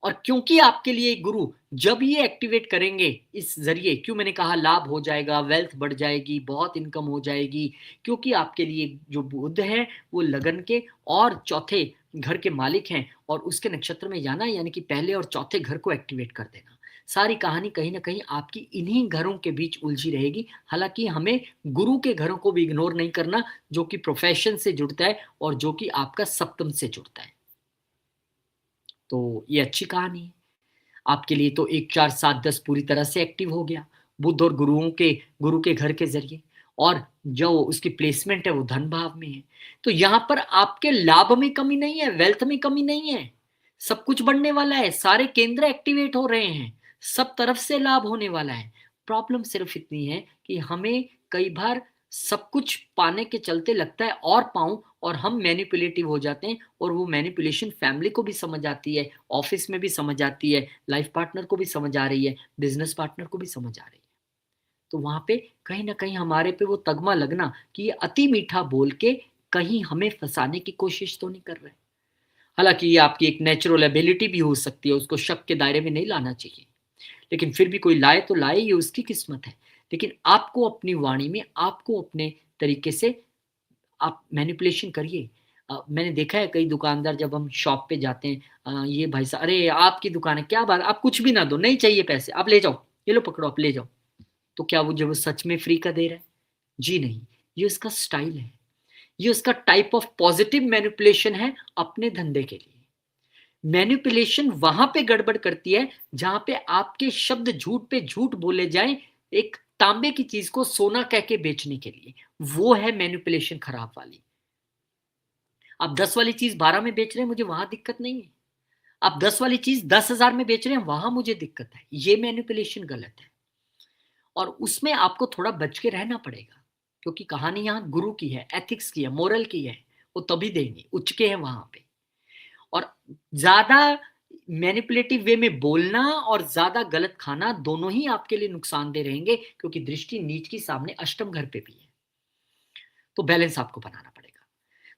A: और क्योंकि आपके लिए गुरु जब ये एक्टिवेट करेंगे इस जरिए, क्यों मैंने कहा लाभ हो जाएगा, वेल्थ बढ़ जाएगी, बहुत इनकम हो जाएगी, क्योंकि आपके लिए जो बुध है वो लगन के और चौथे घर के मालिक हैं, और उसके नक्षत्र में जाना यानी कि पहले और चौथे घर को एक्टिवेट कर देना। सारी कहानी कहीं ना कहीं आपकी इन्हीं घरों के बीच उलझी रहेगी। हालांकि हमें गुरु के घरों को भी इग्नोर नहीं करना, जो कि प्रोफेशन से जुड़ता है और जो कि आपका सप्तम से जुड़ता है। तो ये अच्छी कहानी है आपके लिए। तो 1 4 7 10 पूरी तरह से एक्टिव हो गया बुध और गुरु के घर के जरिए, और जो उसकी प्लेसमेंट है वो धन भाव में है। तो यहां पर आपके लाभ में कमी नहीं है, वेल्थ में कमी नहीं है, सब कुछ बढ़ने वाला है, सारे केंद्र एक्टिवेट हो रहे हैं, सब तरफ से लाभ होने वाला है। प्रॉब्लम सिर्फ इतनी है कि हमें कई बार सब कुछ पाने के चलते लगता है और पाऊं, और हम मैनिपुलेटिव हो जाते हैं, और वो मैनिपुलेशन फैमिली को भी समझ आती है, ऑफिस में भी समझ आती है, लाइफ पार्टनर को भी समझ आ रही है, बिजनेस पार्टनर को भी समझ आ रही है। तो वहां पे कहीं ना कहीं हमारे पे वो तगमा लगना कि ये अति मीठा बोल के कहीं हमें फंसाने की कोशिश तो नहीं कर रहे। हालांकि ये आपकी एक नेचुरल एबिलिटी भी हो सकती है, उसको शक के दायरे में नहीं लाना चाहिए, लेकिन फिर भी कोई लाए तो लाए, ये उसकी किस्मत है। लेकिन आपको अपनी वाणी में, आपको अपने तरीके से आप मैनिपुलेशन करिए। मैंने देखा है कई दुकानदार, जब हम शॉप पे जाते हैं, ये भाई साहब, अरे आपकी दुकान है, क्या बात, आप कुछ भी ना दो, नहीं चाहिए पैसे, आप ले जाओ, ये लो पकड़ो, आप ले जाओ। तो क्या वो, जब वो सच में फ्री का दे रहा है? जी नहीं, ये उसका स्टाइल है, ये उसका टाइप ऑफ पॉजिटिव मैनिपुलेशन है अपने धंधे के लिए। मैनिपुलेशन वहां पे गड़बड़ करती है जहां पे आपके शब्द झूठ पे झूठ बोले जाएं, एक तांबे की चीज को सोना कह के बेचने के लिए, वो है मैनिपुलेशन खराब वाली। आप 10 वाली चीज 12 में बेच रहे हैं, मुझे वहां दिक्कत नहीं है। आप 10 वाली चीज 10,000 में बेच रहे हैं, वहां मुझे दिक्कत है। ये मैनिपुलेशन गलत है, और उसमें आपको थोड़ा बच के रहना पड़ेगा, क्योंकि कहानी यहाँ गुरु की है, एथिक्स की है, मोरल की है। वो तभी देंगे, उच्च के हैं वहां पे। और ज्यादा मैनिपुलेटिव वे में बोलना और ज्यादा गलत खाना दोनों ही आपके लिए नुकसानदेह रहेंगे, क्योंकि दृष्टि नीच की सामने अष्टम घर पे भी है। तो बैलेंस आपको बनाना पड़ेगा।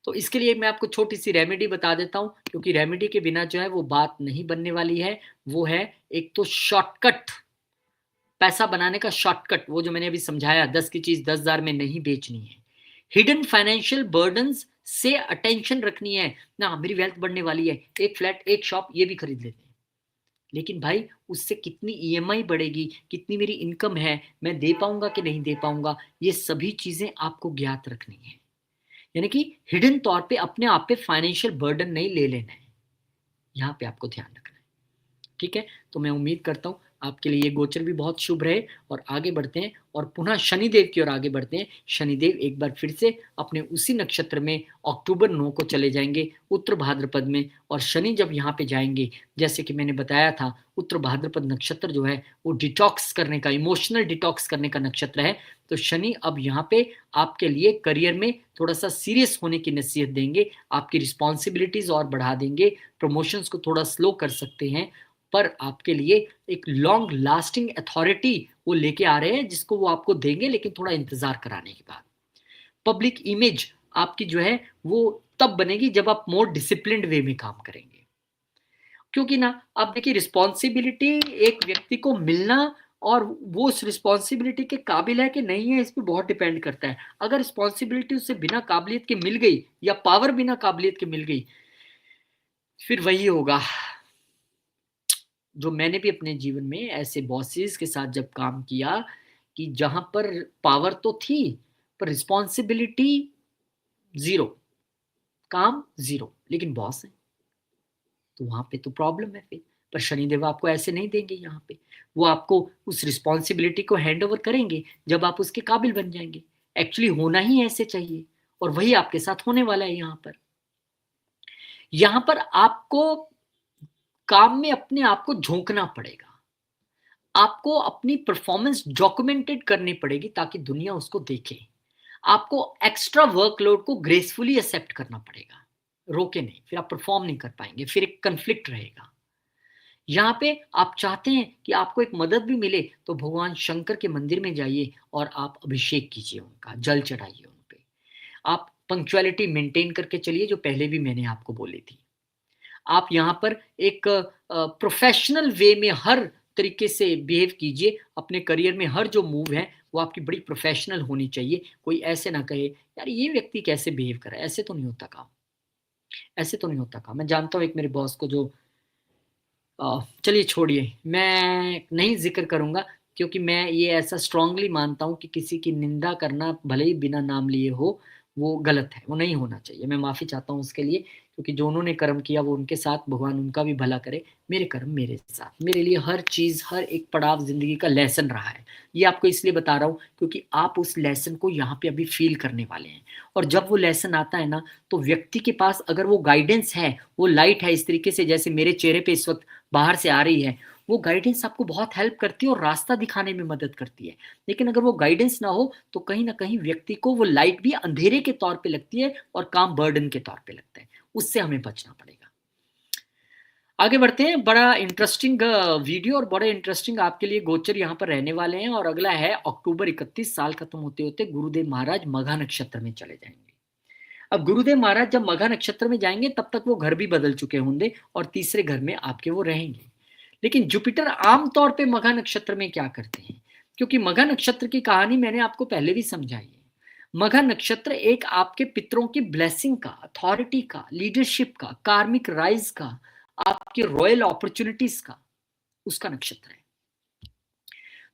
A: तो इसके लिए मैं आपको छोटी सी रेमेडी बता देता हूं, क्योंकि रेमेडी के बिना जो है वो बात नहीं बनने वाली है। वो है एक तो शॉर्टकट, पैसा बनाने का शॉर्टकट, वो जो मैंने अभी समझाया, 10 की चीज 10,000 में नहीं बेचनी है। हिडन फाइनेंशियल बर्डन्स से अटेंशन रखनी है ना, मेरी वेल्थ बढ़ने वाली है, एक फ्लैट एक शॉप ये भी खरीद लेते हैं। लेकिन भाई उससे कितनी ईएमआई बढ़ेगी, कितनी मेरी इनकम है, मैं दे पाऊंगा कि नहीं दे पाऊंगा, ये सभी चीजें आपको ज्ञात रखनी है। यानी कि हिडन तौर पे अपने आप पे फाइनेंशियल बर्डन नहीं ले लेना है, यहाँ पे आपको ध्यान रखना है। ठीक है, तो मैं उम्मीद करता हूँ आपके लिए ये गोचर भी बहुत शुभ रहे। और आगे बढ़ते हैं और पुनः शनिदेव की ओर आगे बढ़ते हैं। शनिदेव एक बार फिर से अपने उसी नक्षत्र में अक्टूबर 9 को चले जाएंगे, उत्तर भाद्रपद में। और शनि जब यहाँ पे जाएंगे, जैसे कि मैंने बताया था, उत्तर भाद्रपद नक्षत्र जो है वो डिटॉक्स करने का, इमोशनल डिटॉक्स करने का नक्षत्र है। तो शनि अब यहाँ पे आपके लिए करियर में थोड़ा सा सीरियस होने की नसीहत देंगे, आपकी रिस्पॉन्सिबिलिटीज और बढ़ा देंगे, प्रमोशंस को थोड़ा स्लो कर सकते हैं, पर आपके लिए एक लॉन्ग लास्टिंग अथॉरिटी वो लेके आ रहे हैं, जिसको वो आपको देंगे, लेकिन थोड़ा इंतजार कराने के बाद। पब्लिक इमेज आपकी जो है वो तब बनेगी जब आप मोर डिसिप्लिन्ड वे में काम करेंगे। क्योंकि ना, आप देखिए, रिस्पॉन्सिबिलिटी एक व्यक्ति को मिलना और वो उस रिस्पॉन्सिबिलिटी के काबिल है कि नहीं है, इस पर बहुत डिपेंड करता है। अगर रिस्पॉन्सिबिलिटी उससे बिना काबिलियत के मिल गई, या पावर बिना काबिलियत के मिल गई, फिर वही होगा जो मैंने भी अपने जीवन में ऐसे बॉसेस के साथ जब काम किया, कि जहां पर पावर तो थी पर रिस्पॉन्सिबिलिटी जीरो, काम जीरो, लेकिन बॉस है, तो वहां पे तो प्रॉब्लम है फिर। पर शनिदेव आपको ऐसे नहीं देंगे यहाँ पे, वो आपको उस रिस्पॉन्सिबिलिटी को हैंड ओवर करेंगे जब आप उसके काबिल बन जाएंगे। एक्चुअली होना ही ऐसे चाहिए, और वही आपके साथ होने वाला है। यहाँ पर आपको काम में अपने आप को झोंकना पड़ेगा, आपको अपनी परफॉर्मेंस डॉक्यूमेंटेड करनी पड़ेगी ताकि दुनिया उसको देखे। आपको एक्स्ट्रा वर्कलोड को ग्रेसफुली एक्सेप्ट करना पड़ेगा, रोके नहीं, फिर आप परफॉर्म नहीं कर पाएंगे, फिर एक कन्फ्लिक्ट रहेगा। यहाँ पे आप चाहते हैं कि आपको एक मदद भी मिले, तो भगवान शंकर के मंदिर में जाइए और आप अभिषेक कीजिए, उनका जल चढ़ाइए उन पे। आप पंक्चुअलिटी मेंटेन करके चलिए, जो पहले भी मैंने आपको बोली थी। आप यहाँ पर एक प्रोफेशनल वे में हर तरीके से बिहेव कीजिए। अपने करियर में हर जो मूव है वो आपकी बड़ी प्रोफेशनल होनी चाहिए। कोई ऐसे ना कहे, यार ये व्यक्ति कैसे बिहेव कर रहा है, ऐसे तो नहीं होता काम, ऐसे तो नहीं होता काम। मैं जानता हूँ एक मेरे बॉस को जो, चलिए छोड़िए, मैं नहीं जिक्र करूंगा, क्योंकि मैं ये ऐसा स्ट्रांगली मानता हूँ कि किसी की निंदा करना भले ही बिना नाम लिए हो, वो गलत है, वो नहीं होना चाहिए। मैं माफी चाहता हूँ उसके लिए, क्योंकि जो उन्होंने कर्म किया वो उनके साथ, भगवान उनका भी भला करे। मेरे कर्म मेरे साथ, मेरे लिए हर चीज, हर एक पड़ाव जिंदगी का लेसन रहा है। ये आपको इसलिए बता रहा हूँ क्योंकि आप उस लेसन को यहाँ पे अभी फील करने वाले हैं। और जब वो लेसन आता है ना, तो व्यक्ति के पास अगर वो गाइडेंस है, वो लाइट है, इस तरीके से जैसे मेरे चेहरे पे इस वक्त बाहर से आ रही है, वो गाइडेंस आपको बहुत हेल्प करती है और रास्ता दिखाने में मदद करती है। लेकिन अगर वो गाइडेंस ना हो, तो कहीं ना कहीं व्यक्ति को वो लाइट भी अंधेरे के तौर पे लगती है और काम बर्डन के तौर पे लगता है। उससे हमें बचना पड़ेगा। आगे बढ़ते हैं। बड़ा इंटरेस्टिंग वीडियो और बड़े इंटरेस्टिंग आपके लिए गोचर यहाँ पर रहने वाले हैं। और अगला है अक्टूबर 31, साल खत्म होते होते गुरुदेव महाराज मघा नक्षत्र में चले जाएंगे। अब गुरुदेव महाराज जब मघा नक्षत्र में जाएंगे, तब तक वो घर भी बदल चुके होंगे और तीसरे घर में आपके वो रहेंगे। लेकिन जुपिटर आमतौर पे मघा नक्षत्र में क्या करते हैं, क्योंकि मघा नक्षत्र की कहानी मैंने आपको पहले भी समझाई है। मघा नक्षत्र एक आपके पितरों की ब्लेसिंग का, अथॉरिटी का, लीडरशिप का, कार्मिक राइज का, आपके रॉयल अपॉर्चुनिटीज का, उसका नक्षत्र है।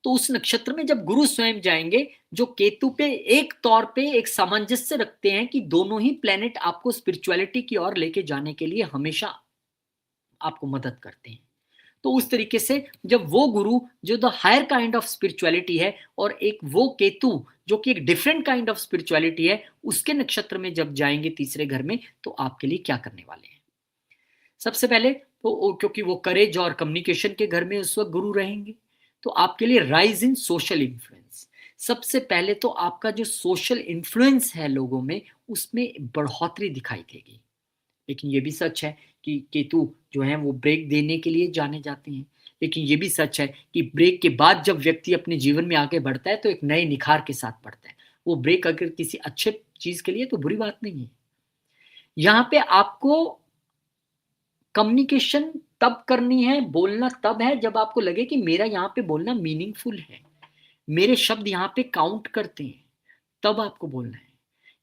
A: तो उस नक्षत्र में जब गुरु स्वयं जाएंगे, जो केतु पे एक तौर पे एक सामंजस्य रखते हैं कि दोनों ही प्लेनेट आपको स्पिरिचुअलिटी की ओर लेके जाने के लिए हमेशा आपको मदद करते हैं, तो उस तरीके से जब वो गुरु जो the higher kind of spirituality है और एक वो केतु जो कि एक डिफरेंट काइंड ऑफ स्पिरिचुअलिटी है, उसके नक्षत्र में जब जाएंगे तीसरे घर में, तो आपके लिए क्या करने वाले हैं? सबसे पहले तो क्योंकि वो करेज और कम्युनिकेशन के घर में उस वक्त गुरु रहेंगे, तो आपके लिए राइज इन सोशल इन्फ्लुएंस। सबसे पहले तो आपका जो सोशल इन्फ्लुएंस है लोगों में, उसमें बढ़ोतरी दिखाई देगी। लेकिन ये भी सच है कि केतु जो है वो ब्रेक देने के लिए जाने जाते हैं। लेकिन ये भी सच है कि ब्रेक के बाद जब व्यक्ति अपने जीवन में आगे बढ़ता है तो एक नए निखार के साथ बढ़ता है। वो ब्रेक अगर किसी अच्छे चीज के लिए तो बुरी बात नहीं है। यहाँ पे आपको कम्युनिकेशन तब करनी है, बोलना तब है जब आपको लगे कि मेरा यहाँ पे बोलना मीनिंगफुल है, मेरे शब्द यहाँ पे काउंट करते हैं, तब आपको बोलना है।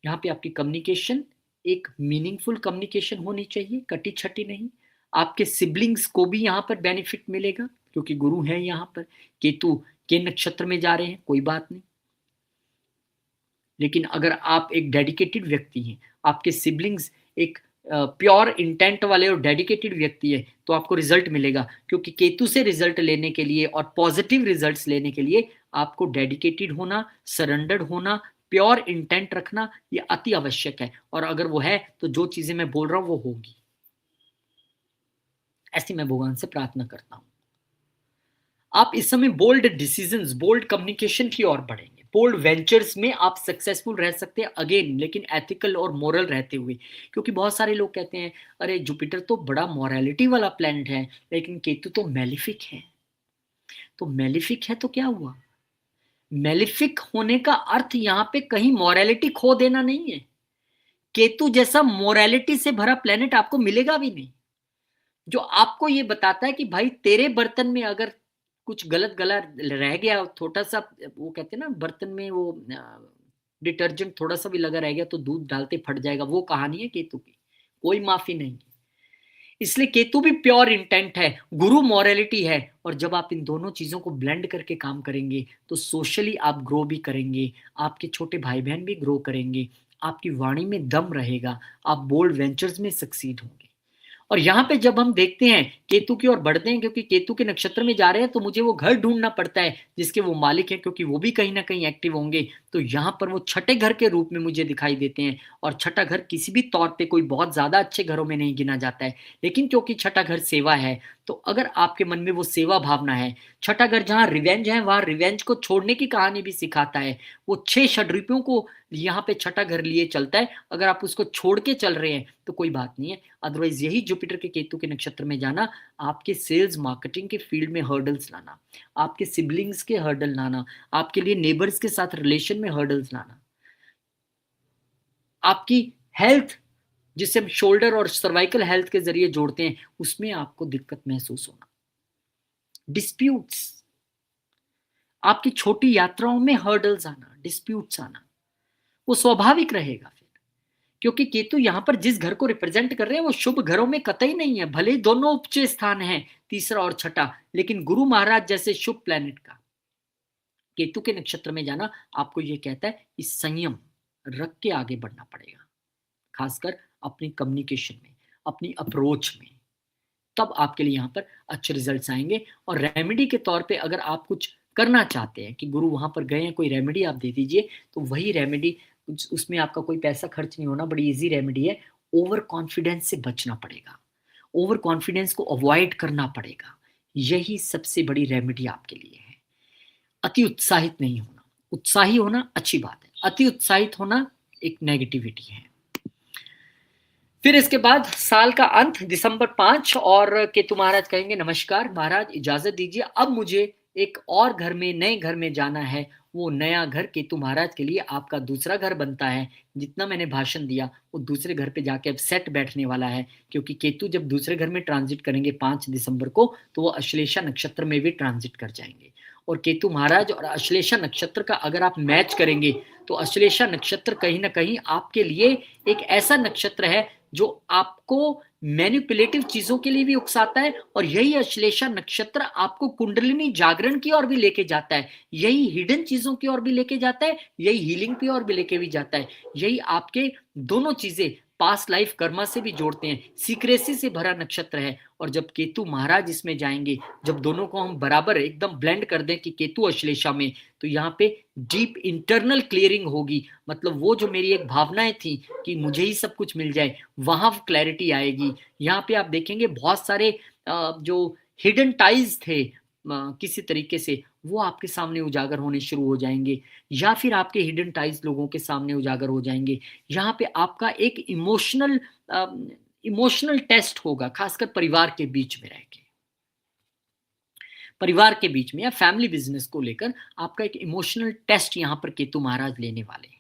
A: यहाँ पे आपकी कम्युनिकेशन एक मीनिंगफुल कम्युनिकेशन होनी चाहिए, कटी छटी नहीं। आपके सिबलिंग्स को भी यहाँ पर बेनिफिट मिलेगा क्योंकि गुरु हैं यहाँ पर, केतु के नक्षत्र में जा रहे हैं, कोई बात नहीं। लेकिन अगर आप एक डेडिकेटेड व्यक्ति हैं, आपके सिबलिंग्स एक प्योर इंटेंट वाले और डेडिकेटेड व्यक्ति है, तो आपको रिजल्ट मिलेगा। क्योंकि केतु से रिजल्ट लेने के लिए और पॉजिटिव रिजल्ट्स लेने के लिए आपको डेडिकेटेड होना, सरेंडर्ड होना, प्योर इंटेंट रखना, ये अति आवश्यक है। और अगर वो है तो जो चीजें मैं बोल रहा हूं वो होगी। ऐसी मैं भगवान से प्रार्थना करता हूं। आप इस समय बोल्ड डिसीजंस, बोल्ड कम्युनिकेशन की ओर बढ़ेंगे। बोल्ड वेंचर्स में आप सक्सेसफुल रह सकते हैं अगेन, लेकिन एथिकल और मोरल रहते हुए। क्योंकि बहुत सारे लोग कहते हैं अरे जुपिटर तो बड़ा मोरालिटी वाला प्लैनेट है, लेकिन केतु तो मेलिफिक है। तो मेलिफिक है तो क्या हुआ? मेलिफिक होने का अर्थ यहाँ पे कहीं मोरालिटी खो देना नहीं है। केतु जैसा मोरालिटी से भरा प्लेनेट आपको मिलेगा भी नहीं, जो आपको ये बताता है कि भाई तेरे बर्तन में अगर कुछ गलत गलत रह गया, थोड़ा सा, वो कहते हैं ना बर्तन में वो डिटर्जेंट थोड़ा सा भी लगा रह गया तो दूध डालते फट जाएगा, वो कहानी है केतु की, कोई माफी नहीं। इसलिए केतु भी प्योर इंटेंट है, गुरु मॉरलिटी है। और जब आप इन दोनों चीजों को ब्लेंड करके काम करेंगे तो सोशली आप ग्रो भी करेंगे, आपके छोटे भाई बहन भी ग्रो करेंगे, आपकी वाणी में दम रहेगा, आप बोल्ड वेंचर्स में सक्सीड होंगे। और यहाँ पे जब हम देखते हैं केतु की ओर बढ़ते हैं, क्योंकि केतु के नक्षत्र में जा रहे हैं, तो मुझे वो घर ढूंढना पड़ता है जिसके वो मालिक हैं, क्योंकि वो भी कहीं ना कहीं एक्टिव होंगे। तो यहाँ पर वो छठे घर के रूप में मुझे दिखाई देते हैं। और छठा घर किसी भी तौर पे कोई बहुत ज्यादा अच्छे घरों में नहीं गिना जाता है, लेकिन क्योंकि छठा घर सेवा है, तो अगर आपके मन में वो सेवा भावना है, छठा घर जहाँ रिवेंज है वहां रिवेंज को छोड़ने की कहानी भी सिखाता है। वो 6 षड्रिपुओं को यहाँ पे छठा घर लिए चलता है। अगर आप उसको छोड़ के चल रहे हैं तो कोई बात नहीं है। अदरवाइज यही जुपिटर के केतु के नक्षत्र में जाना आपके सेल्स मार्केटिंग के फील्ड में हर्डल्स लाना, आपके सिबलिंग्स के हर्डल लाना, आपके लिए नेबर्स के साथ रिलेशन में हर्डल्स लाना, आपकी हेल्थ जिसे हम शोल्डर और सर्वाइकल हेल्थ के जरिए जोड़ते हैं, उसमें आपको दिक्कत महसूस होना, डिस्प्यूट्स, आपकी छोटी यात्राओं में हर्डल्स आना, डिस्प्यूट्स आना, वो स्वाभाविक रहेगा फिर। क्योंकि केतु यहां पर जिस घर को रिप्रेजेंट कर रहे हैं वो शुभ घरों में कतई नहीं है, भले ही दोनों उपचे स्थान हैं, तीसरा और छठा, लेकिन गुरु महाराज जैसे शुभ प्लेनेट का केतु के नक्षत्र में जाना आपको ये कहता है कि संयम रख के आगे बढ़ना पड़ेगा, खासकर अपनी कम्युनिकेशन में, अपनी अप्रोच में। तब आपके लिए यहाँ पर अच्छे रिजल्ट्स आएंगे। और रेमेडी के तौर पे अगर आप कुछ करना चाहते हैं कि गुरु वहां पर गए हैं, कोई रेमेडी आप दे दीजिए, तो वही रेमेडी, उसमें आपका कोई पैसा खर्च नहीं होना, बड़ी इजी रेमेडी है। ओवर कॉन्फिडेंस से बचना पड़ेगा, ओवर कॉन्फिडेंस को अवॉइड करना पड़ेगा, यही सबसे बड़ी रेमेडी आपके लिए है। अति उत्साहित नहीं होना, उत्साही होना अच्छी बात है, अति उत्साहित होना एक नेगेटिविटी है। फिर इसके बाद साल का अंत दिसंबर 5, और केतु महाराज कहेंगे नमस्कार महाराज, इजाजत दीजिए, अब मुझे एक और घर में, नए घर में जाना है। वो नया घर केतु महाराज के लिए आपका दूसरा घर बनता है। जितना मैंने भाषण दिया वो दूसरे घर पे जाके अब सेट बैठने वाला है, क्योंकि केतु जब दूसरे घर में ट्रांजिट करेंगे 5 दिसंबर को, तो वो अश्लेषा नक्षत्र में भी ट्रांजिट कर जाएंगे। और केतु महाराज और अश्लेषा नक्षत्र का अगर आप मैच करेंगे तो अश्लेषा नक्षत्र कहीं ना कहीं आपके लिए एक ऐसा नक्षत्र है जो आपको मैनिपुलेटिव चीजों के लिए भी उकसाता है, और यही अश्लेषा नक्षत्र आपको कुंडलिनी जागरण की ओर भी लेके जाता है, यही हिडन चीजों की ओर भी लेके जाता है, यही हीलिंग की ओर भी लेके भी जाता है। यही आपके दोनों चीजें पास्ट लाइफ कर्मा से भी जोड़ते हैं, सीक्रेसी से भरा नक्षत्र है। और जब केतु महाराज इसमें जाएंगे, जब दोनों को हम बराबर एकदम ब्लेंड कर दें कि केतु अश्लेषा में, तो यहाँ पे डीप इंटरनल क्लियरिंग होगी। मतलब वो जो मेरी एक भावनाएं थी कि मुझे ही सब कुछ मिल जाए, वहां क्लैरिटी आएगी। यहाँ पे आप देखेंगे बहुत सारे जो हिडन टाइज थे किसी तरीके से, वो आपके सामने उजागर होने शुरू हो जाएंगे, या फिर आपके हिडन टाइज लोगों के सामने उजागर हो जाएंगे। यहाँ पे आपका एक इमोशनल टेस्ट होगा, खासकर परिवार के बीच में रह के, परिवार के बीच में या फैमिली बिजनेस को लेकर आपका एक इमोशनल टेस्ट यहाँ पर केतु महाराज लेने वाले हैं।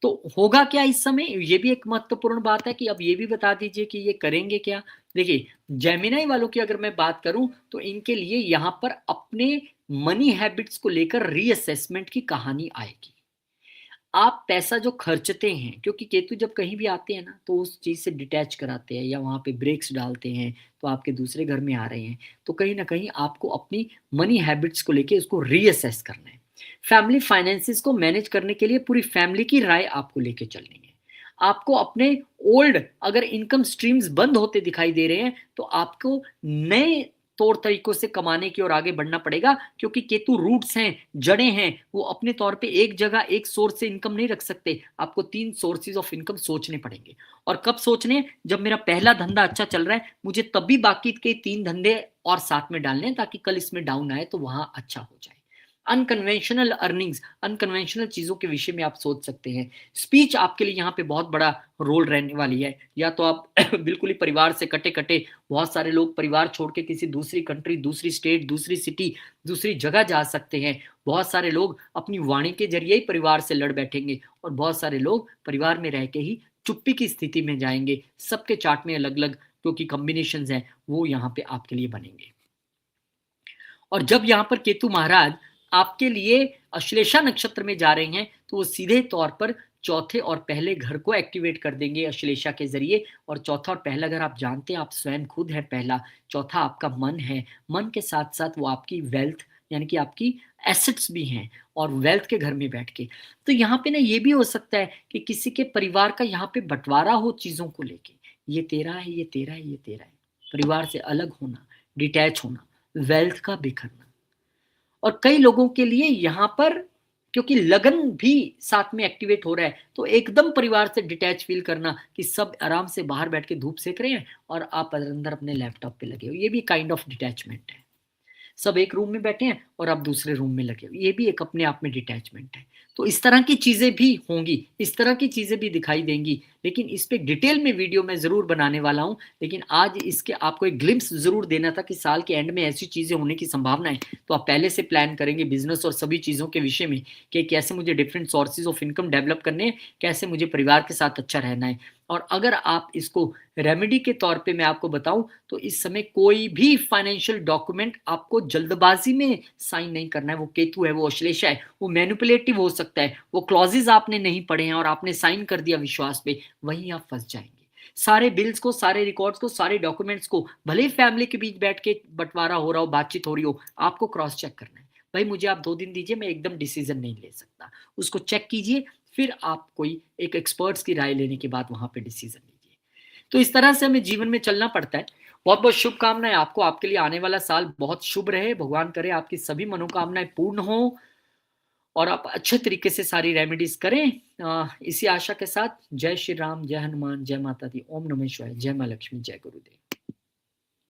A: तो होगा क्या इस समय, ये भी एक महत्वपूर्ण बात है कि अब ये भी बता दीजिए कि ये करेंगे क्या। देखिए, जेमिनाई वालों की अगर मैं बात करूं तो इनके लिए यहां पर अपने मनी हैबिट्स को लेकर रीअसेसमेंट की कहानी आएगी। आप पैसा जो खर्चते हैं, क्योंकि केतु जब कहीं भी आते हैं ना, तो उस चीज से डिटैच कराते हैं या वहां पे ब्रेक्स डालते हैं, तो आपके दूसरे घर में आ रहे हैं, तो कहीं ना कहीं आपको अपनी मनी हैबिट्स को लेके उसको रीअसेस करना है। फैमिली फाइनेंसिस को मैनेज करने के लिए पूरी फैमिली की राय आपको लेके चलनी है। आपको अपने ओल्ड अगर इनकम स्ट्रीम्स बंद होते दिखाई दे रहे हैं, तो आपको नए तौर तरीकों से कमाने की ओर आगे बढ़ना पड़ेगा, क्योंकि केतु रूट्स हैं, जड़ें हैं, वो अपने तौर पे एक जगह एक सोर्स से इनकम नहीं रख सकते। आपको 3 सोर्सेज ऑफ इनकम सोचने पड़ेंगे। और कब सोचने? जब मेरा पहला धंधा अच्छा चल रहा है, मुझे तभी बाकी के 3 धंधे और साथ में डालने हैं, ताकि कल इसमें डाउन आए तो वहां अच्छा हो जाए। अनकन्वेंशनल अर्निंग्स, अनकन्वेंशनल चीजों के विषय में आप सोच सकते हैं। स्पीच आपके लिए यहाँ पे बहुत बड़ा रोल रहने वाली है। या तो आप बिल्कुल ही परिवार से कटे कटे, बहुत सारे लोग परिवार छोड़ के किसी दूसरी कंट्री, दूसरी स्टेट, दूसरी सिटी, दूसरी जगह जा सकते हैं। बहुत सारे लोग अपनी वाणी के जरिए ही परिवार से लड़ बैठेंगे, और बहुत सारे लोग परिवार में रह के ही चुप्पी की स्थिति में जाएंगे। सबके चार्ट में अलग अलग क्योंकि कॉम्बिनेशन है, वो यहाँ पे आपके लिए बनेंगे। और जब यहाँ पर केतु महाराज आपके लिए अश्लेषा नक्षत्र में जा रहे हैं, तो वो सीधे तौर पर चौथे और पहले घर को एक्टिवेट कर देंगे अश्लेषा के जरिए। और चौथा और पहला घर आप जानते हैं, आप स्वयं खुद है पहला। चौथा आपका मन है, मन के साथ साथ वो आपकी वेल्थ यानी कि आपकी एसेट्स भी हैं, और वेल्थ के घर में बैठ के। तो यहाँ पे ना ये भी हो सकता है कि किसी के परिवार का यहाँ पे बंटवारा हो चीजों को लेके, ये तेरा है, ये तेरा है, ये तेरा है। परिवार से अलग होना, डिटैच होना, वेल्थ का बिखरना। और कई लोगों के लिए यहाँ पर क्योंकि लगन भी साथ में एक्टिवेट हो रहा है, तो एकदम परिवार से डिटैच फील करना कि सब आराम से बाहर बैठ के धूप सेक रहे हैं और आप अंदर अपने लैपटॉप पे लगे हो, ये भी काइंड ऑफ डिटैचमेंट है। सब एक रूम में बैठे हैं और आप दूसरे रूम में लगे हो, ये भी एक अपने आप में डिटैचमेंट है। तो इस तरह की चीजें भी होंगी, इस तरह की चीजें भी दिखाई देंगी। लेकिन इस पे डिटेल में वीडियो मैं जरूर बनाने वाला हूं। लेकिन आज इसके आपको एक ग्लिम्स जरूर देना था कि साल के एंड में ऐसी चीजें होने की संभावना है, तो आप पहले से प्लान करेंगे बिजनेस और सभी चीजों के विषय में कि कैसे मुझे different sources of income develop करने हैं, कैसे मुझे परिवार के साथ अच्छा रहना है। और अगर आप इसको रेमेडी के तौर पे मैं आपको बताऊं, तो इस समय कोई भी फाइनेंशियल डॉक्यूमेंट आपको जल्दबाजी में साइन नहीं करना है। वो केतु है, वो अश्लेषा है, वो मैनिपुलेटिव हो सकता है। वो क्लॉजेज आपने नहीं पढ़े हैं और आपने साइन कर दिया विश्वास पे, वहीं आप फंस जाएंगे। सारे बिल्स को, सारे रिकॉर्ड्स को, सारे डॉक्यूमेंट्स को, भले ही फैमिली के बीच बैठ के बंटवारा हो रहा हो, बातचीत हो रही हो, आपको क्रॉस चेक करना है। भाई मुझे आप 2 दिन दीजिए, मैं एकदम डिसीजन नहीं ले सकता। उसको चेक कीजिए, फिर आप कोई एक एक्सपर्ट्स की राय लेने के बाद वहां पे डिसीजन लीजिए। तो इस तरह से हमें जीवन में चलना पड़ता है। बहुत बहुत शुभकामनाएं आपको, आपके लिए आने वाला साल बहुत शुभ रहे। भगवान करे आपकी सभी मनोकामनाएं पूर्ण हो और आप अच्छे तरीके से सारी रेमेडीज करें। इसी आशा के साथ जय श्री राम, जय हनुमान, जय माता दी, ओम नमः शिवाय, जय मां लक्ष्मी, जय गुरुदेव।